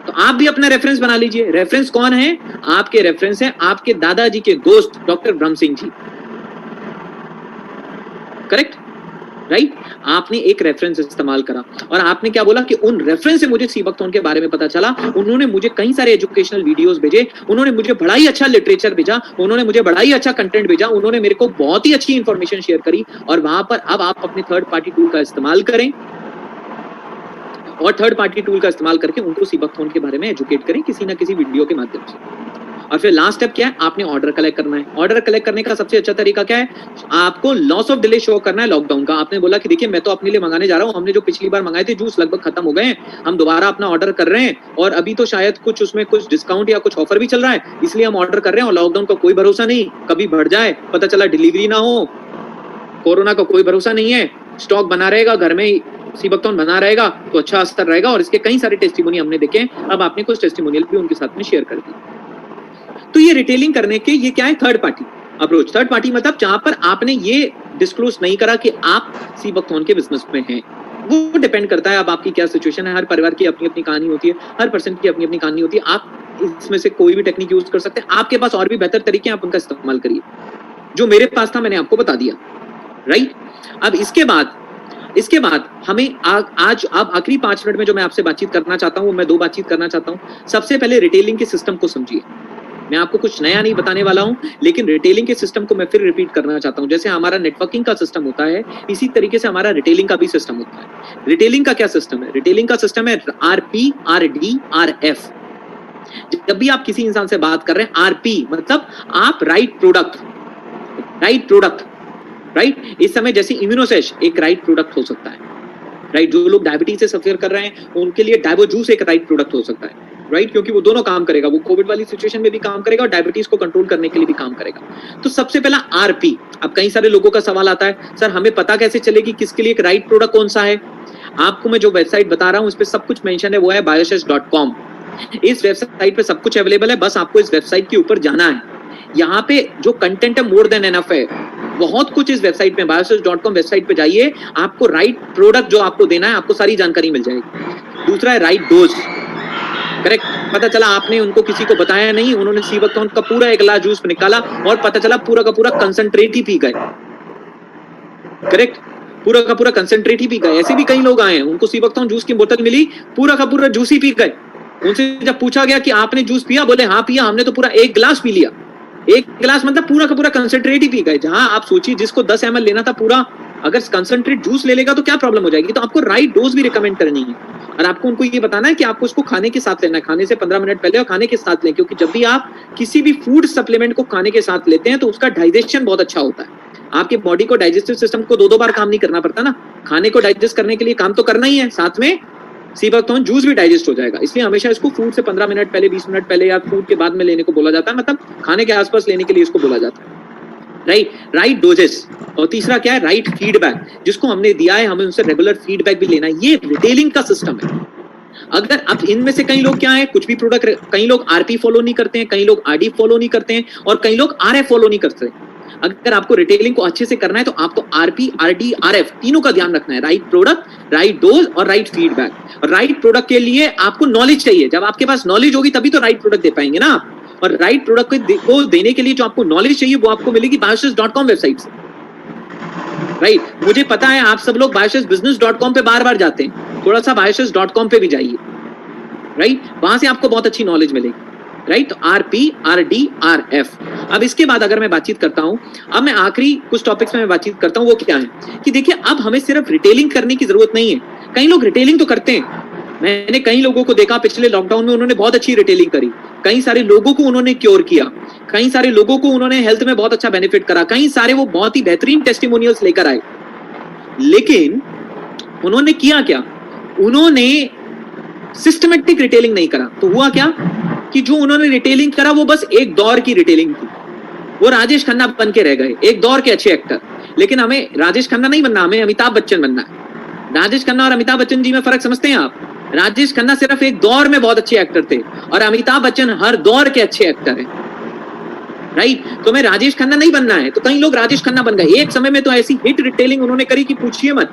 तो आप भी अपना रेफरेंस बना लीजिए। रेफरेंस कौन है? आपके रेफरेंस है आपके दादाजी के दोस्त डॉक्टर ब्रह्म सिंह जी, करेक्ट, राइट। आपने एक रेफरेंस इस्तेमाल करा और आपने क्या बोला कि उन रेफरेंस से मुझे सी बख्तौन के बारे में पता चला। उन्होंने मुझे कई सारे एजुकेशनल वीडियोस भेजे, उन्होंने मुझे बड़ा ही अच्छा लिटरेचर भेजा, उन्होंने मुझे बड़ा ही अच्छा कंटेंट भेजा, उन्होंने मेरे को बहुत ही अच्छी इंफॉर्मेशन शेयर करी। और वहां पर अब आप अपने थर्ड पार्टी टूल का इस्तेमाल करें और थर्ड पार्टी टूल का इस्तेमाल करके उनको सी बख्तौन के बारे में एजुकेट करें किसी ना किसी वीडियो के माध्यम से। और फिर लास्ट स्टेप क्या है? आपने ऑर्डर कलेक्ट करना है। ऑर्डर कलेक्ट करने का सबसे अच्छा तरीका क्या है? आपको लॉस ऑफ डिले शो करना है लॉकडाउन का। आपने बोला कि देखिए मैं तो अपने लिए मंगाने जा रहा हूं, हमने जो पिछली बार मंगाए थे जूस लगभग खत्म हो गए हैं, हम दोबारा अपना ऑर्डर कर रहे हैं और अभी तो शायद कुछ उसमें कुछ डिस्काउंट या कुछ ऑफर भी चल रहा है, इसलिए हम ऑर्डर कर रहे हैं। और लॉकडाउन का कोई भरोसा नहीं, कभी बढ़ जाए, पता चला डिलीवरी ना हो, कोरोना का कोई भरोसा नहीं है, स्टॉक बना रहेगा, घर में सी बख्तौन बना रहेगा तो अच्छा असर रहेगा। और इसके कई सारे टेस्टिमोनियल हमने देखे। अब आपने कुछ टेस्टिमोनियल भी उनके साथ में शेयर कर दी। तो ये रिटेलिंग करने के ये क्या है? Third party approach. Third party मतलब जहां पर आपने ये डिस्क्लोज नहीं करा कि आप सी बख्तौन के बिजनेस में हैं। वो डिपेंड करता है अब आपकी क्या सिचुएशन है। हर परिवार की अपनी अपनी कहानी होती है, हर पर्सन की अपनी अपनी कहानी होती है। आप इसमें से कोई भी टेक्निक यूज कर सकते हैं। आपके पास और भी बेहतर तरीके हैं, आप उनका इस्तेमाल करिए। जो मेरे पास था मैंने आपको बता दिया, राइट। अब इसके बाद हमें आज अब आखिरी 5 मिनट में जो मैं आपसे बातचीत करना चाहता हूं, मैं 2 बातचीत करना चाहता हूं। सबसे पहले रिटेलिंग के सिस्टम को समझिए। मैं आपको कुछ नया नहीं बताने वाला हूं, लेकिन रिटेलिंग के सिस्टम को मैं फिर रिपीट करना चाहता हूं। जैसे हमारा नेटवर्किंग का सिस्टम होता है, इसी तरीके से हमारा रिटेलिंग का भी सिस्टम होता है। रिटेलिंग का क्या सिस्टम है? रिटेलिंग का सिस्टम है RP, RD, RF। जब भी आप किसी इंसान से बात कर रहे हैं, RP मतलब आप राइट प्रोडक्ट, राइट। इस समय जैसे इम्यूनोसेश एक राइट प्रोडक्ट हो सकता है, राइट। जो लोग डायबिटीज से सफर कर रहे हैं उनके लिए डायबो जूस एक राइट प्रोडक्ट हो सकता है, राइट, क्योंकि वो दोनों काम करेगा। वो कोविड वाली सिचुएशन में भी काम करेगा और डायबिटीज को कंट्रोल करने के लिए भी काम करेगा। तो सबसे पहला RP। अब कई सारे लोगों का सवाल आता है, सर हमें पता कैसे चलेगी किसके लिए एक राइट प्रोडक्ट कौन सा है? आपको मैं जो वेबसाइट बता रहा हूं उस पर सब कुछ मेंशन है, वो है biosys.com। इस वेबसाइट पे सब कुछ अवेलेबल है, बस आपको इस वेबसाइट के ऊपर जाना है। यहाँ पे जो कंटेंट है मोर देन एनफ है, बहुत कुछ इस वेबसाइट में biosys.com वेबसाइट पे जाइए, आपको राइट प्रोडक्ट जो आपको देना है आपको सारी जानकारी मिल जाएगी। दूसरा है राइट डोज, करेक्ट। पता चला आपने उनको किसी को बताया नहीं, उन्होंने सी बख्तौन का पूरा 1 गिलास जूस निकाला और पता चला पूरा का पूरा कंसंट्रेट ही पी गए, करेक्ट, पूरा का पूरा कंसंट्रेट ही पी गए। ऐसे भी कई लोग आए हैं, उनको सी बख्तौन जूस की बोतल मिली, पूरा का पूरा जूस ही पी गए। उनसे जब पूछा गया कि आपने जूस पिया, बोले हाँ पिया, हमने तो पूरा 1 गिलास पी लिया। 1 गिलास मतलब पूरा का पूरा कंसंट्रेट ही पी गए। जहां आप सोचिए जिसको 10 ml लेना था पूरा, अगर कंसंट्रेट जूस ले लेगा तो क्या प्रॉब्लम हो जाएगी। तो आपको राइट डोज भी रिकमेंड करनी है और आपको उनको ये बताना है कि आपको उसको खाने के साथ लेना है, खाने से 15 मिनट पहले और खाने के साथ लें। क्योंकि जब भी आप किसी भी फूड सप्लीमेंट को खाने के साथ लेते हैं तो उसका डाइजेशन बहुत अच्छा होता है। आपके बॉडी को डाइजेस्टिव सिस्टम को 2-2 बार काम नहीं करना पड़ता ना, खाने को डाइजेस्ट करने के लिए काम तो करना ही है, साथ में सी बख्तौन जूस भी डाइजेस्ट हो जाएगा। इसलिए हमेशा इसको फूड से 15 मिनट पहले, 20 मिनट पहले या फूड के बाद में लेने को बोला जाता है, मतलब खाने के आसपास लेने के लिए इसको बोला जाता है, राइट डोजेस। और तीसरा क्या है? Right feedback. जिसको हमने दिया है हमें उनसे रेगुलर फीडबैक भी लेना है। ये रिटेलिंग का सिस्टम है। अगर अब इनमें से कई लोग क्या है, कुछ भी प्रोडक्ट, कई लोग आरपी फॉलो नहीं करते हैं, कई लोग आरडी फॉलो नहीं करते हैं और कई लोग आरएफ फॉलो नहीं करते। अगर आपको रिटेलिंग को अच्छे से करना है तो आपको आरपी, आरडी, आरएफ तीनों का ध्यान रखना है। राइट प्रोडक्ट, राइट डोज और राइट फीडबैक। राइट प्रोडक्ट के लिए आपको नॉलेज चाहिए। जब आपके पास नॉलेज होगी तभी तो राइट प्रोडक्ट दे पाएंगे ना। और राइट प्रोडक्ट को देने के लिए जो आपको नॉलेज चाहिए वो आपको मिलेगी biosys.com वेबसाइट से। राइट मुझे पता है आप सब लोग biosysbusiness.com पे बार बार जाते हैं, थोड़ा सा biosys.com पे भी जाइए। राइट वहां से आपको बहुत अच्छी नॉलेज मिलेगी। राइट तो आरपी, आरडी, आरएफ। अब इसके बाद अगर मैं बातचीत करता हूं, अब मैं आखिरी कुछ टॉपिक्स में मैं बातचीत करता हूं, वो क्या है कि देखिए अब हमें सिर्फ रिटेलिंग करने की जरूरत नहीं है। कई लोग रिटेलिंग तो करते हैं, मैंने कई लोगों को देखा पिछले लॉकडाउन में उन्होंने बहुत अच्छी रिटेलिंग करी, कई सारे लोगों को उन्होंने क्योर किया, कई सारे लोगों को उन्होंने हेल्थ में बहुत अच्छा बेनिफिट करा, कई सारे वो बहुत ही बेहतरीन टेस्टिमोनियल्स लेकर आए। लेकिन उन्होंने किया क्या, उन्होंने सिस्टमेटिक रिटेलिंग नहीं करा। तो हुआ क्या कि जो उन्होंने रिटेलिंग करा वो बस एक दौर की रिटेलिंग थी, वो राजेश खन्ना बन के रह गए, एक दौर के अच्छे एक्टर। लेकिन हमें राजेश खन्ना नहीं बनना, हमें अमिताभ बच्चन बनना है। राजेश खन्ना और अमिताभ बच्चन जी में फर्क समझते हैं आप? राजेश खन्ना सिर्फ एक दौर में बहुत अच्छे एक्टर थे और अमिताभ बच्चन हर दौर के अच्छे एक्टर हैं। राइट तो मैं राजेश खन्ना नहीं बनना है, तो कई लोग राजेश खन्ना बन गए। एक समय में तो ऐसी हिट रिटेलिंग उन्होंने करी कि पूछिए मत।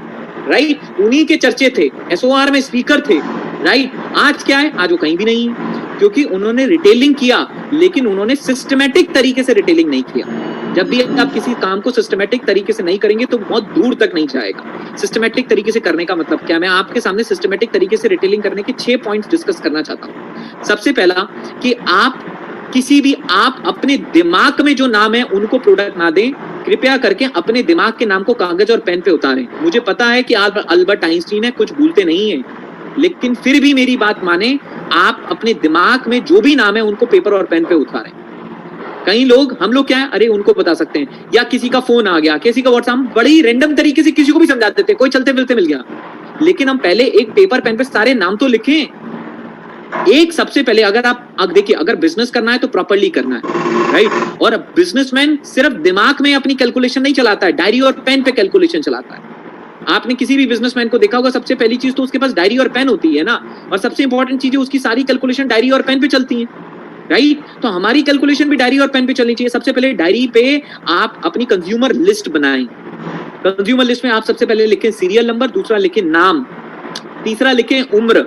राइट उन्हीं के चर्चे थे, एसओआर में स्पीकर थे। राइट आज क्या है, आज वो कहीं भी नहीं है, क्योंकि उन्होंने रिटेलिंग किया लेकिन उन्होंने सिस्टमैटिक तरीके से रिटेलिंग नहीं किया। जब भी आप किसी काम को सिस्टमैटिक तरीके से नहीं करेंगे तो बहुत दूर तक नहीं जाएगा। सिस्टमैटिक तरीके से करने का मतलब क्या, मैं आपके सामने सिस्टमैटिक तरीके से रिटेलिंग करने के 6 पॉइंट्स डिस्कस करना चाहता हूं। सबसे पहला कि आप अपने दिमाग में जो नाम है उनको प्रोडक्ट ना दें। कृपया करके अपने दिमाग के नाम को कागज और पेन पे उतारें। मुझे पता है कि अल्बर्ट आइंस्टीन है, कुछ भूलते नहीं है, लेकिन फिर भी मेरी बात माने, आप अपने दिमाग में जो भी नाम है उनको पेपर और पेन पे उतारें। कई लोग, हम लोग क्या है, अरे उनको बता सकते हैं, या किसी का फोन आ गया, किसी का व्हाट्सएप, बड़ी ही रैंडम तरीके से किसी को भी समझा देते हैं, कोई चलते फिरते मिल गया। लेकिन हम पहले एक पेपर पेन पे सारे नाम तो लिखें। एक सबसे पहले अगर आप देखिए, अगर बिजनेस करना है तो प्रॉपर्ली करना है। राइट और बिजनेसमैन सिर्फ दिमाग में अपनी कैलकुलेशन नहीं चलाता है, डायरी और पेन पे कैलकुलेशन चलाता है। आपने किसी भी बिजनेसमैन को देखा होगा, सबसे पहली चीज तो उसके पास डायरी और पेन होती है ना, और सबसे इंपॉर्टेंट चीज है उसकी सारी कैलकुलेशन डायरी और पेन पे चलती है। राइट तो हमारी कैलकुलेशन भी डायरी और पेन पे चलनी चाहिए। सबसे पहले डायरी पे आप अपनी कंज्यूमर लिस्ट बनाएं। कंज्यूमर लिस्ट में आप सबसे पहले लिखें सीरियल नंबर, दूसरा लिखें नाम, तीसरा लिखें उम्र,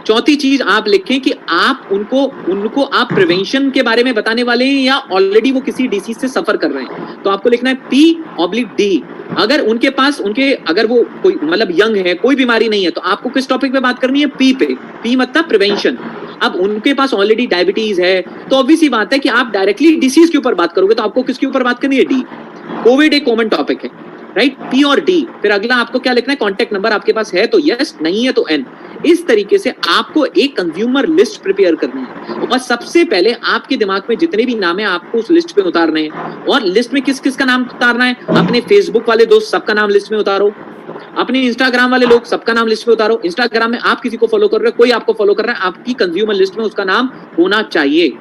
चौथी चीज आप लिखें कि आप उनको आप प्रिवेंशन के बारे में बताने वाले हैं या ऑलरेडी वो किसी डिसीज से सफर कर रहे हैं। तो आपको लिखना है P/D। अगर उनके पास अगर वो कोई मतलब यंग है, कोई बीमारी नहीं है, तो आपको किस टॉपिक पे बात करनी है, P पे। P मतलब प्रिवेंशन। अब उनके पास ऑलरेडी डायबिटीज है तो ऑब्वियस ही बात है कि आप डायरेक्टली डिसीज के ऊपर बात करोगे, तो आपको किसके ऊपर बात करनी है, D। कोविड एक कॉमन टॉपिक है। राइट P और D। फिर अगला आपको क्या लिखना है, कॉन्टेक्ट नंबर आपके पास है तो यस, नहीं है तो N। इस तरीके से आपको एक कंज्यूमर लिस्ट प्रिपेयर करनी है और सबसे पहले आपके दिमाग में जितने भी नाम है आपको उस लिस्ट पे उतारने हैं। और लिस्ट में किस किस का नाम उतारना है, अपने फेसबुक वाले दोस्त सबका नाम लिस्ट में उतारो, अपने इंस्टाग्राम वाले लोग सबका नाम लिस्ट में उतारो। इंस्टाग्राम में आप किसी को फॉलो कर रहे हो, कोई आपको फॉलो कर रहा है, आपकी कंज्यूमर लिस्ट में उसका नाम होना चाहिए।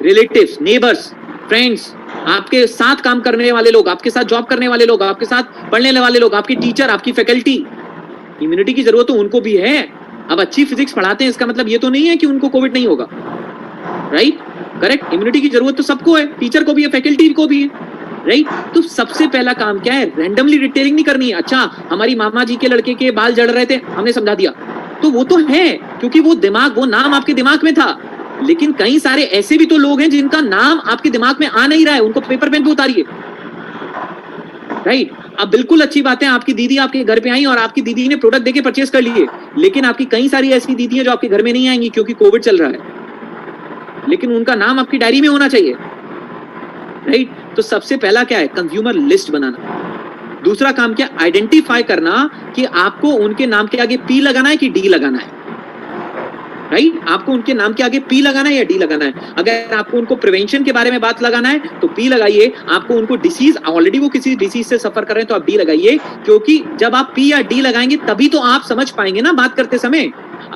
रिलेटिव्स, नेबर्स, फ्रेंड्स, आपके साथ काम करने वाले लोग, आपके साथ जॉब करने वाले लोग, आपके साथ पढ़ने वाले लोग, आपके टीचर, आपकी फैकल्टी। इम्यूनिटी की जरूरत तो उनको भी है। अब अच्छी फिजिक्स पढ़ाते हैं इसका मतलब ये तो नहीं है कि उनको कोविड नहीं होगा। राइट करेक्ट, इम्यूनिटी की जरूरत तो सबको है, टीचर को भी है, फैकल्टी को भी है। राइट तो सबसे पहला काम क्या है, रैंडमली रिटेलिंग नहीं करनी है। अच्छा हमारी मामा जी के लड़के के बाल जड़ रहे थे, हमने समझा दिया, तो वो तो है क्योंकि वो नाम आपके दिमाग में था। लेकिन कई सारे ऐसे भी तो लोग हैं जिनका नाम आपके दिमाग में आ नहीं रहा है, उनको पेपर पेन पे उतारिए। राइट अब बिल्कुल अच्छी बात है, आपकी दीदी आपके घर पे आई और आपकी दीदी ने प्रोडक्ट देके परचेस कर लिए, लेकिन आपकी कई सारी ऐसी दीदी हैं जो आपके घर में नहीं आएंगी क्योंकि कोविड चल रहा है, लेकिन उनका नाम आपकी डायरी में होना चाहिए। राइट तो सबसे पहला क्या है, कंज्यूमर लिस्ट बनाना। दूसरा काम क्या, आइडेंटिफाई करना कि आपको उनके नाम के आगे P लगाना है कि D लगाना है। राइट आपको उनके नाम के आगे P लगाना है या D लगाना है। अगर आपको उनको प्रिवेंशन के बारे में बात लगाना है तो P लगाइए, आपको उनको डिसीज, ऑलरेडी वो किसी डिसीज से सफर कर रहे हैं तो आप D लगाइए, क्योंकि जब आप P या D लगाएंगे तभी तो आप समझ पाएंगे ना बात करते समय।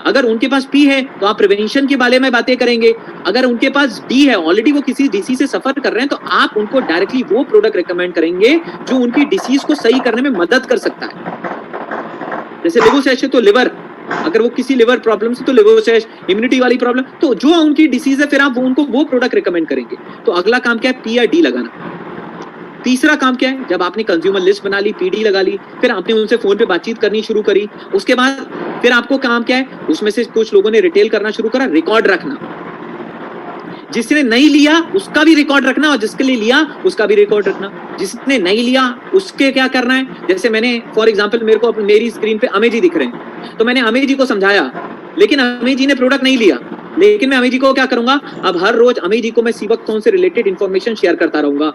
अगर उनके पास P है तो आप प्रिवेंशन के बारे में बातें करेंगे, अगर उनके पास D है, ऑलरेडी वो किसी डिसीज से सफर कर रहे हैं, तो आप उनको डायरेक्टली वो प्रोडक्ट रिकमेंड करेंगे जो उनकी डिसीज को सही करने में मदद कर सकता है। जैसे लिवोसेशे तो लिवर, अगर वो किसी लिवर प्रॉब्लम से तो लिवोसेश, इम्यूनिटी वाली प्रॉब्लम, तो जो उनकी डिसीज है फिर आप उनको वो प्रोडक्ट रिकमेंड करेंगे। तो अगला काम क्या है? पी या डी लगाना। तीसरा काम क्या है? जब आपने कंज्यूमर लिस्ट बना ली, पीडी लगा ली, फिर आपने उनसे फोन पे बातचीत करनी शुरू करी, उसके बाद फिर आपको काम क्या है? उसमें से कुछ लोगों ने रिटेल करना शुरू करा, रिकॉर्ड रखना। जिसने नहीं लिया उसका भी रिकॉर्ड रखना और जिसके लिए लिया उसका भी रिकॉर्ड रखना। जिसने नहीं लिया उसके क्या करना है? जैसे मैंने फॉर एग्जांपल मेरे को मेरी स्क्रीन पे अमेजी दिख रहे हैं, तो मैंने अमेजी को समझाया, लेकिन अमेजी ने प्रोडक्ट नहीं लिया, लेकिन मैं अमेजी को क्या करूंगा? अब हर रोज अमेजी को मैं सीबकथॉर्न से रिलेटेड इंफॉर्मेशन शेयर करता रहूंगा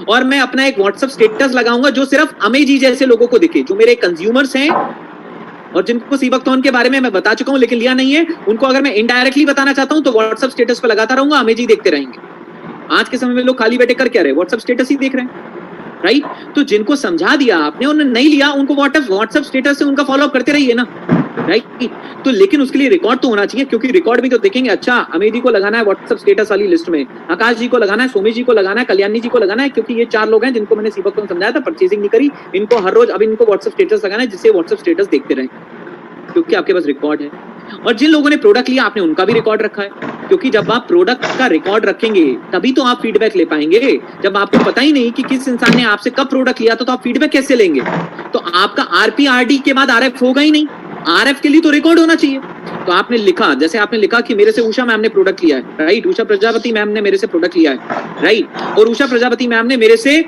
और मैं अपना एक व्हाट्सएप स्टेटस लगाऊंगा जो सिर्फ अमेजी जैसे लोगों को दिखे, जो मेरे कंज्यूमर्स हैं और जिनको सीबकथॉर्न के बारे में मैं बता चुका हूं लेकिन लिया नहीं है, उनको अगर मैं इनडायरेक्टली बताना चाहता हूं तो व्हाट्सएप स्टेटस पे लगाता रहूंगा, अमेजी देखते रहेंगे। आज के समय में लोग खाली बैठे कर क्या रहे? व्हाट्सएप स्टेटस ही देख रहे हैं, राइट? तो जिनको समझा दिया आपने, उन्होंने नहीं लिया, उनको व्हाट्सएप स्टेटस से उनका फॉलोअप करते रहिए ना, राइट? तो लेकिन उसके लिए रिकॉर्ड तो होना चाहिए, क्योंकि रिकॉर्ड भी तो देखेंगे, अच्छा अमेजी को लगाना है व्हाट्सएप स्टेटस वाली लिस्ट में, आकाश जी को लगाना है, सोमेश जी को लगाना है, कल्याणी जी को लगाना है, क्योंकि ये 4 लोग हैं जिनको मैंने सीबकथॉर्न समझाया था, परचेजिंग नहीं करी, इनको हर रोज अब इनको व्हाट्सएप स्टेटस लगाना है जिससे व्हाट्सएप स्टेटस देखते रहें, क्योंकि आपके पास रिकॉर्ड है। और जिन लोगों ने प्रोडक्ट लिया आपने उनका भी रिकॉर्ड रखा है, क्योंकि जब आप प्रोडक्ट का रिकॉर्ड रखेंगे तभी तो आप फीडबैक ले पाएंगे। जब आपको पता ही नहीं कि किस इंसान ने आपसे कब प्रोडक्ट लिया तो आप फीडबैक कैसे लेंगे? तो आपका आरपी आरडी के बाद आरएफ होगा ही नहीं, आरएफ के लिए तो रिकॉर्ड होना चाहिए। तो आपने लिखा, जैसे आपने लिखा कि मेरे से उषा मैम ने प्रोडक्ट लिया है, राइट? उषा प्रजापति मैम ने मेरे से प्रोडक्ट लिया है, राइट? और उषा प्रजापति मैम ने मेरे से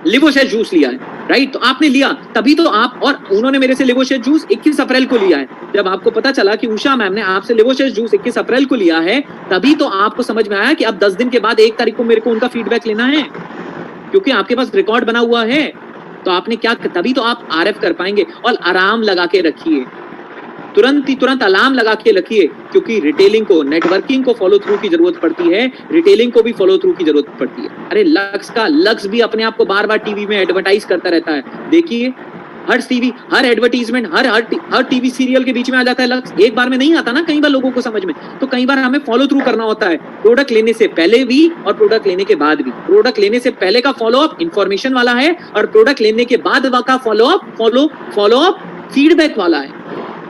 लिवोशेष जूस लिया है, राइट? तो आपने लिया तभी तो आप, और उन्होंने मेरे से लिवोशेष जूस 21 अप्रैल को लिया है। जब आपको पता चला कि उषा मैम ने आपसे लिवोशेष जूस 21 अप्रैल को लिया है, तभी तो आपको समझ में आया कि अब 10 दिन के बाद 1 तारीख को मेरे को उनका फीडबैक लेना है, क्योंकि आपके पास रिकॉर्ड बना हुआ है। तो आपने क्या, तभी तो आप आरएफ कर पाएंगे। और आराम लगा के रखिए, तुरंत अलार्म लगा के रखिए, क्योंकि रिटेलिंग को, नेटवर्किंग को फॉलो थ्रू की जरूरत पड़ती है, रिटेलिंग को भी फॉलो थ्रू की जरूरत पड़ती है। अरे लक्स भी अपने आप को बार-बार टीवी में एडवर्टाइज करता रहता है। देखिए हर टीवी, हर एडवर्टीजमेंट, हर टीवी सीरियल के बीच में आ जाता है लक्स। एक बार में नहीं आता ना कई बार लोगों को समझ में, तो कई बार हमें फॉलो थ्रू करना होता है, प्रोडक्ट लेने से पहले भी और प्रोडक्ट लेने के बाद भी। प्रोडक्ट लेने से पहले का फॉलोअप इंफॉर्मेशन वाला है और प्रोडक्ट लेने के बाद का फॉलोअप फीडबैक वाला है।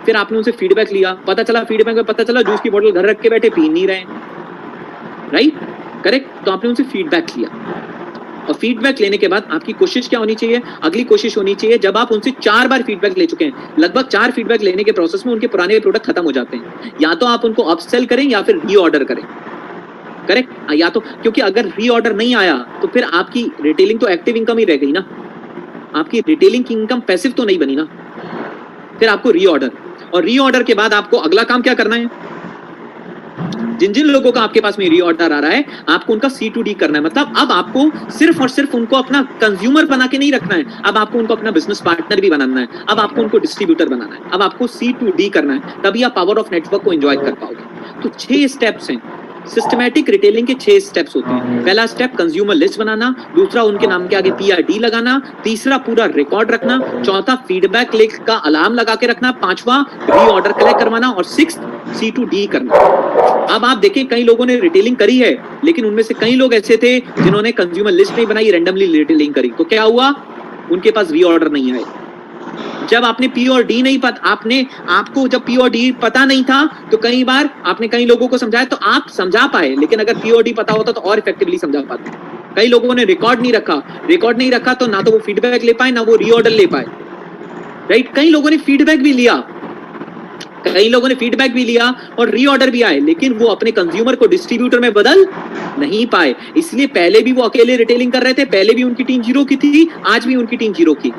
फिर आपने उनसे फीडबैक लिया, पता चला फीडबैक में पता चला जूस की बोतल घर रख के बैठे पी नहीं रहे, राइट? करेक्ट? तो आपने उनसे फीडबैक लिया और फीडबैक लेने के बाद आपकी कोशिश क्या होनी चाहिए? अगली कोशिश होनी चाहिए, जब आप उनसे 4 बार फीडबैक ले चुके हैं, लगभग 4 फीडबैक लेने के प्रोसेस में उनके पुराने प्रोडक्ट खत्म हो जाते हैं, या तो आप उनको अपसेल करें या फिर रीऑर्डर करें, करेक्ट? या तो, क्योंकि अगर रीऑर्डर नहीं आया तो फिर आपकी रिटेलिंग तो एक्टिव इनकम ही रह गई ना, आपकी रिटेलिंग की इनकम पैसिव तो नहीं बनी ना। फिर आपको रीऑर्डर, और रीऑर्डर के बाद आपको अगला काम क्या करना है? जिन लोगों का आपके पास में रीऑर्डर आ रहा है, आपको उनका C2D करना है। मतलब अब आपको सिर्फ और सिर्फ उनको अपना कंज्यूमर बना के नहीं रखना है, अब आपको उनको अपना बिजनेस पार्टनर भी बनाना है, अब आपको उनको डिस्ट्रीब्यूटर बनाना है, अब आपको C2D करना है, तभी आप पावर ऑफ नेटवर्क को एंजॉय कर पाओगे। तो 6 स्टेप्स हैं, सिस्टमैटिक रिटेलिंग के 6 स्टेप्स होते हैं। पहला स्टेप कंज्यूमर लिस्ट बनाना, दूसरा उनके नाम के आगे PRD लगाना, तीसरा पूरा रिकॉर्ड रखना, चौथा फीडबैक लिंक का अलार्म लगा के रखना, पांचवा रीऑर्डर कलेक्ट करवाना और 6th C2D करना। अब आप देखें कई लोगों ने रिटेलिंग करी है, लेकिन उनमें से कई लोग ऐसे थे जिन्होंने कंज्यूमर लिस्ट नहीं बनाई, रैंडमली रिटेलिंग करी। तो क्या हुआ? उनके पास रीऑर्डर नहीं आए। जब आपने P और D नहीं पता, आपको जब P और D पता नहीं था तो कई बार आपने कई लोगों को समझाया तो आप समझा पाए, लेकिन अगर P और D पता होता तो और इफेक्टिवली समझा पाते। कई लोगों ने रिकॉर्ड नहीं रखा तो ना तो वो फीडबैक ले पाए ना वो रीऑर्डर ले पाए, राइट? कई लोगों ने फीडबैक भी लिया और रीऑर्डर भी आए, लेकिन वो अपने कंज्यूमर को डिस्ट्रीब्यूटर में बदल नहीं पाए। इसलिए पहले भी वो अकेले रिटेलिंग कर रहे थे, पहले भी उनकी टीम 0 की थी, आज भी उनकी टीम 0 की,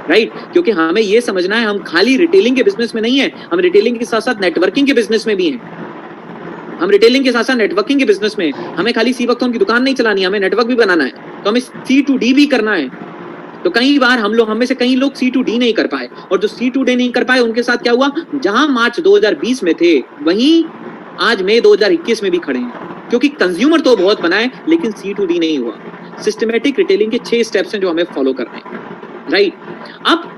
राइट? क्योंकि हमें ये समझना है, हम खाली रिटेलिंग के बिजनेस में नहीं है, हम रिटेलिंग के साथ साथ नेटवर्किंग के बिजनेस में भी हैं। हम रिटेलिंग के साथ साथ नेटवर्किंग के बिजनेस में, हमें खाली सीबकथॉर्न की दुकान नहीं चलानी, हमें नेटवर्क भी बनाना है, तो हमें C2D भी करना है। तो कई बार हम में से कई लोग C2D नहीं कर पाए, और जो C2D नहीं कर पाए उनके साथ क्या हुआ? जहां मार्च 2020 में थे वहीं आज मई 2021 में भी खड़े हैं, क्योंकि कंज्यूमर तो बहुत बनाए लेकिन C2D नहीं हुआ। सिस्टमैटिक रिटेलिंग के 6 स्टेप्स हैं जो हमें फॉलो करने हैं, राइट? अब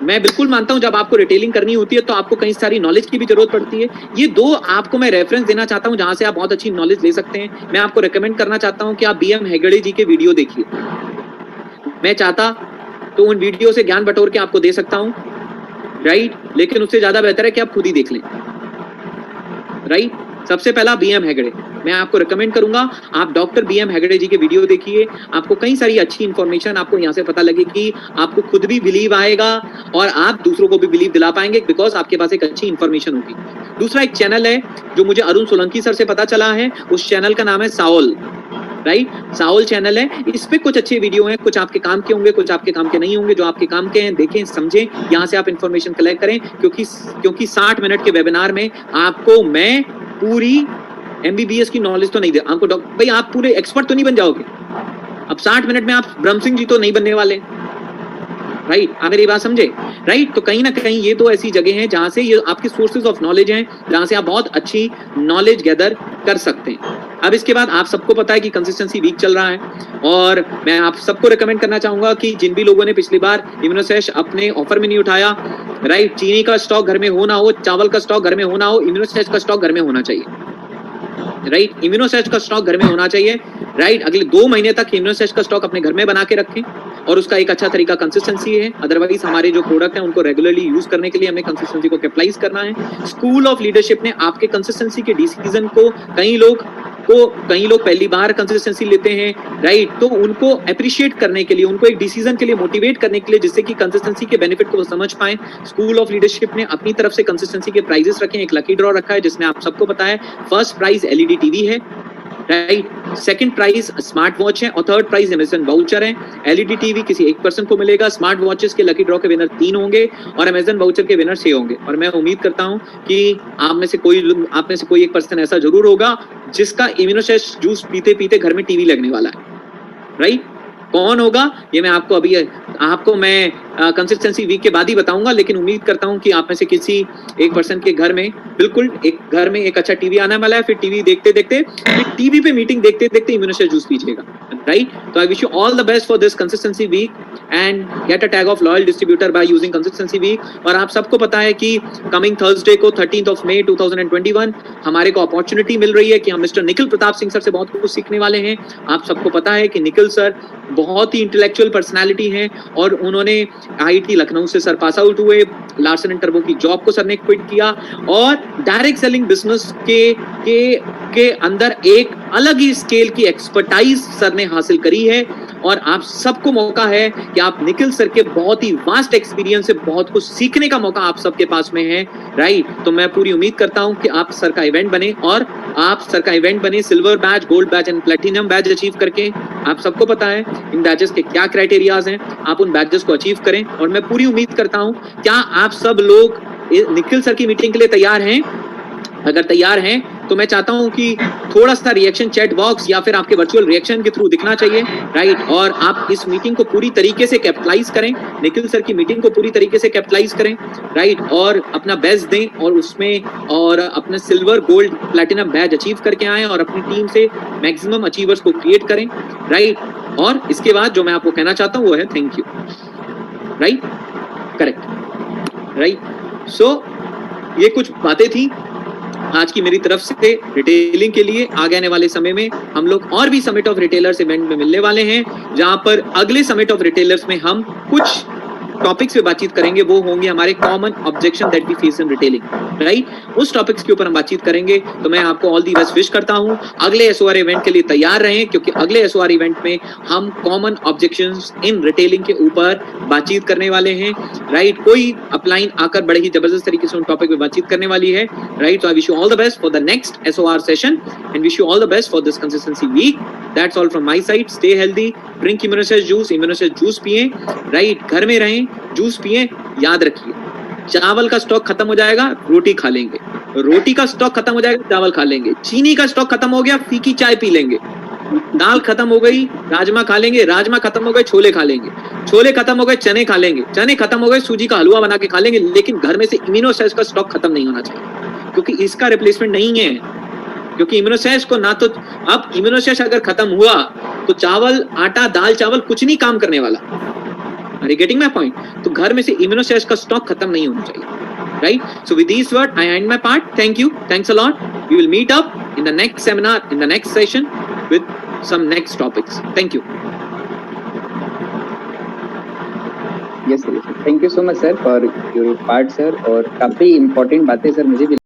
मैं बिल्कुल मानता हूं जब आपको रिटेलिंग करनी होती है तो आपको कई सारी नॉलेज की भी जरूरत पड़ती है। ये 2 आपको मैं रेफरेंस देना चाहता हूं जहां से आप बहुत अच्छी नॉलेज ले सकते हैं। मैं आपको रेकमेंड करना चाहता हूं कि आप BM हेगड़े जी के वीडियो देखिए। मैं चाहता तो उन वीडियो से ज्ञान बटोर के आपको दे सकता हूं, राइट, लेकिन उससे ज्यादा बेहतर है कि आप खुद ही देख लें, राइट। सबसे पहला बीएम हेगड़े, मैं आपको रिकमेंड करूंगा आप डॉक्टर बीएम हेगड़े जी के वीडियो देखिए, आपको कई सारी अच्छी इंफॉर्मेशन आपको यहाँ से पता लगेगी, आपको खुद भी बिलीव आएगा और आप दूसरों को भी बिलीव दिला पाएंगे बिकॉज आपके पास एक अच्छी इंफॉर्मेशन होगी। दूसरा एक चैनल है जो मुझे अरुण सोलंकी सर से पता चला है, उस चैनल का नाम है साओल, राइट, साओल चैनल है। इस पे कुछ अच्छे वीडियो हैं, कुछ आपके काम के होंगे, कुछ आपके काम के नहीं होंगे। जो आपके काम के हैं देखें, समझें, यहाँ से आप इंफॉर्मेशन कलेक्ट करें, क्योंकि 60 मिनट के वेबिनार में आपको मैं पूरी एमबीबीएस की नॉलेज तो नहीं दे आपको भाई, आप पूरे एक्सपर्ट तो नहीं बन जाओगे। अब 60 मिनट में आप ब्रह्म सिंह जी तो नहीं बनने वाले, राइट, अगर ये बात समझे, राइट। तो कहीं ना कहीं ये तो ऐसी जगह है जहां से ये आपके सोर्सेज ऑफ नॉलेज हैं, जहां से आप बहुत अच्छी नॉलेज गैदर कर सकते हैं। अब इसके बाद आप सबको पता है कि कंसिस्टेंसी वीक चल रहा है और मैं आप सबको रिकमेंड करना चाहूंगा कि जिन भी लोगों ने पिछली बार इम्यूनोसेश अपने ऑफर में नहीं उठाया, राइट, चीनी का स्टॉक घर में हो ना हो, चावल का स्टॉक घर में हो ना हो, इम्यूनोसेश का स्टॉक घर में होना चाहिए, राइट, इम्यूनोसेश का स्टॉक घर में होना चाहिए, राइट। अगले 2 महीने तक इम्यूनोसेश का स्टॉक अपने घर में बना के रखें और उसका एक अच्छा तरीका कंसिस्टेंसी है। अदरवाइज हमारे जो प्रोडक्ट है उनको रेगुलरली यूज करने के लिए हमें कंसिस्टेंसी को कैपिटलाइज करना है। स्कूल ऑफ लीडरशिप ने आपके कंसिस्टेंसी के डिसीजन को कई लोग पहली बार कंसिस्टेंसी लेते हैं, राइट, तो उनको अप्रिशिएट करने के लिए, उनको एक डिसीजन के लिए मोटिवेट करने के लिए, जिससे कि कंसिस्टेंसी के बेनिफिट को समझ पाएं, स्कूल ऑफ लीडरशिप ने अपनी तरफ से कंसिस्टेंसी के प्राइजेस रखे हैं। एक लकी ड्रॉ रखा है जिसमें आप सबको पता है फर्स्ट प्राइज एलईडी टीवी है, right, second prize smart watch है और थर्ड प्राइज अमेजन वाउचर है। एलईडी टीवी किसी एक पर्सन को मिलेगा, स्मार्ट वॉचेस के लकी ड्रॉ के विनर 3 होंगे और अमेजन वाउचर के विनर 6 होंगे। और मैं उम्मीद करता हूं कि आप में से कोई एक पर्सन ऐसा जरूर होगा जिसका इम्यूनोसेश जूस पीते पीते घर में टीवी लगने वाला है, राइट। कौन होगा ये मैं आपको मैं कंसिस्टेंसी वीक के बाद ही बताऊंगा, लेकिन उम्मीद करता हूं कि आप में से किसी एक पर्सन के घर में बिल्कुल एक अच्छा टीवी आने वाला है। फिर टीवी देखते देखते, फिर टीवी पे मीटिंग देखते देखते इम्यूनोसेश जूस पीजिएगा, राइट। तो I wish you all the best for this consistency week and get a tag of loyal distributor by using consistency week. और आप सबको पता है कि कमिंग थर्सडे को 13th of May 2021 हमारे को अपॉर्चुनिटी मिल रही है कि हम मिस्टर निखिल प्रताप सिंह सर से बहुत कुछ सीखने वाले हैं। आप सबको पता है कि निखिल सर बहुत ही इंटेलेक्चुअल पर्सनालिटी हैं और उन्होंने आईआईटी लखनऊ से सर पास आउट हुए, लार्सन एंड टर्बो की जॉब को सर ने क्विट किया और डायरेक्ट सेलिंग बिजनेस के अंदर एक अलग ही स्केल की एक्सपर्टाइज सर ने हासिल करी है। और आप सबको मौका है कि आप निखिल सर के बहुत ही वास्ट एक्सपीरियंस से बहुत कुछ सीखने का मौका आप सबके पास में है, राइट। तो मैं पूरी उम्मीद करता हूं कि आप सर का इवेंट बने और आप सर का इवेंट बने silver batch, gold batch and platinum batch achieve करके। आप सबको पता है इन बैचेस के क्या क्राइटेरियाज हैं, आप उन बैचेस को अचीव करें। और मैं पूरी उम्मीद करता हूं, क्या आप सब लोग निखिल सर की मीटिंग के लिए तैयार हैं? अगर तैयार हैं तो मैं चाहता हूं कि थोड़ा सा रिएक्शन चैट बॉक्स या फिर आपके वर्चुअल रिएक्शन के थ्रू दिखना चाहिए, राइट। और आप इस मीटिंग को पूरी तरीके से कैपिटलाइज करें, निखिल सर की मीटिंग को पूरी तरीके से कैपिटलाइज करें, राइट। और अपना बेस्ट दें और उसमें और अपने silver, gold, platinum batch achieve करके आएं और अपनी टीम से मैक्सिमम अचीवर्स को क्रिएट करें, राइट। और इसके बाद जो मैं आपको कहना चाहता हूं वो है thank you, right, correct, right. So ये कुछ बातें थी आज की मेरी तरफ से रिटेलिंग के लिए। आगे आने वाले समय में हम लोग और भी समिट ऑफ रिटेलर्स इवेंट में मिलने वाले हैं, जहां पर अगले समिट ऑफ रिटेलर्स में हम कुछ टॉपिक्स पे बातचीत करेंगे। वो होंगे हमारे common objection that we face in retailing, right. उस टॉपिक्स के ऊपर हम बातचीत करेंगे। तो मैं आपको ऑल दी बेस्ट विश करता हूं। अगले एसओआर इवेंट के लिए तैयार रहें, क्योंकि अगले एसओआर इवेंट में हम कॉमन ऑब्जेक्शंस इन रिटेलिंग के ऊपर बातचीत करने वाले हैं, राइट। कोई अपलाइन आकर बड़े ही जबरदस्त तरीके से उन टॉपिक पे बातचीत करने वाली है, राइट। तो I wish you all the best for the next SOR session and wish you all the best for this consistency week. That's all from my side. Stay healthy, drink इम्यूनोसेश juice पिए, right. घर में रहें, juice पिए। याद रखिए, चावल का स्टॉक खत्म हो जाएगा, रोटी खा लेंगे। रोटी का स्टॉक खत्म हो जाएगा, चावल खा लेंगे। चीनी का स्टॉक खत्म हो गया, फीकी चाय पी लेंगे। दाल खत्म हो गई, राजमा खा लेंगे। राजमा खत्म हो गए, छोले खा लेंगे। छोले खत्म हो गए, चने खा लेंगे। चने खत्म हो गए, सूजी का हलवा बना के खा लेंगे। लेकिन घर में से इम्यूनोसेश का स्टॉक खत्म नहीं होना चाहिए, क्योंकि इसका रिप्लेसमेंट नहीं है। क्योंकि इम्यूनोसेश को ना तो अब इम्यूनोसेश अगर खत्म हुआ तो चावल, आटा, दाल, चावल कुछ नहीं काम करने वाला। Are you getting my point? तो घर में से इम्यूनोसेश का स्टॉक खत्म नहीं होना चाहिए, right? So with these words, I end my part. Thank you. Thanks a lot. We will meet up in the next seminar, in the next session with some next topics. Thank you. Yes sir, thank you so much sir for your part sir, और काफी important बातें sir मुझे भी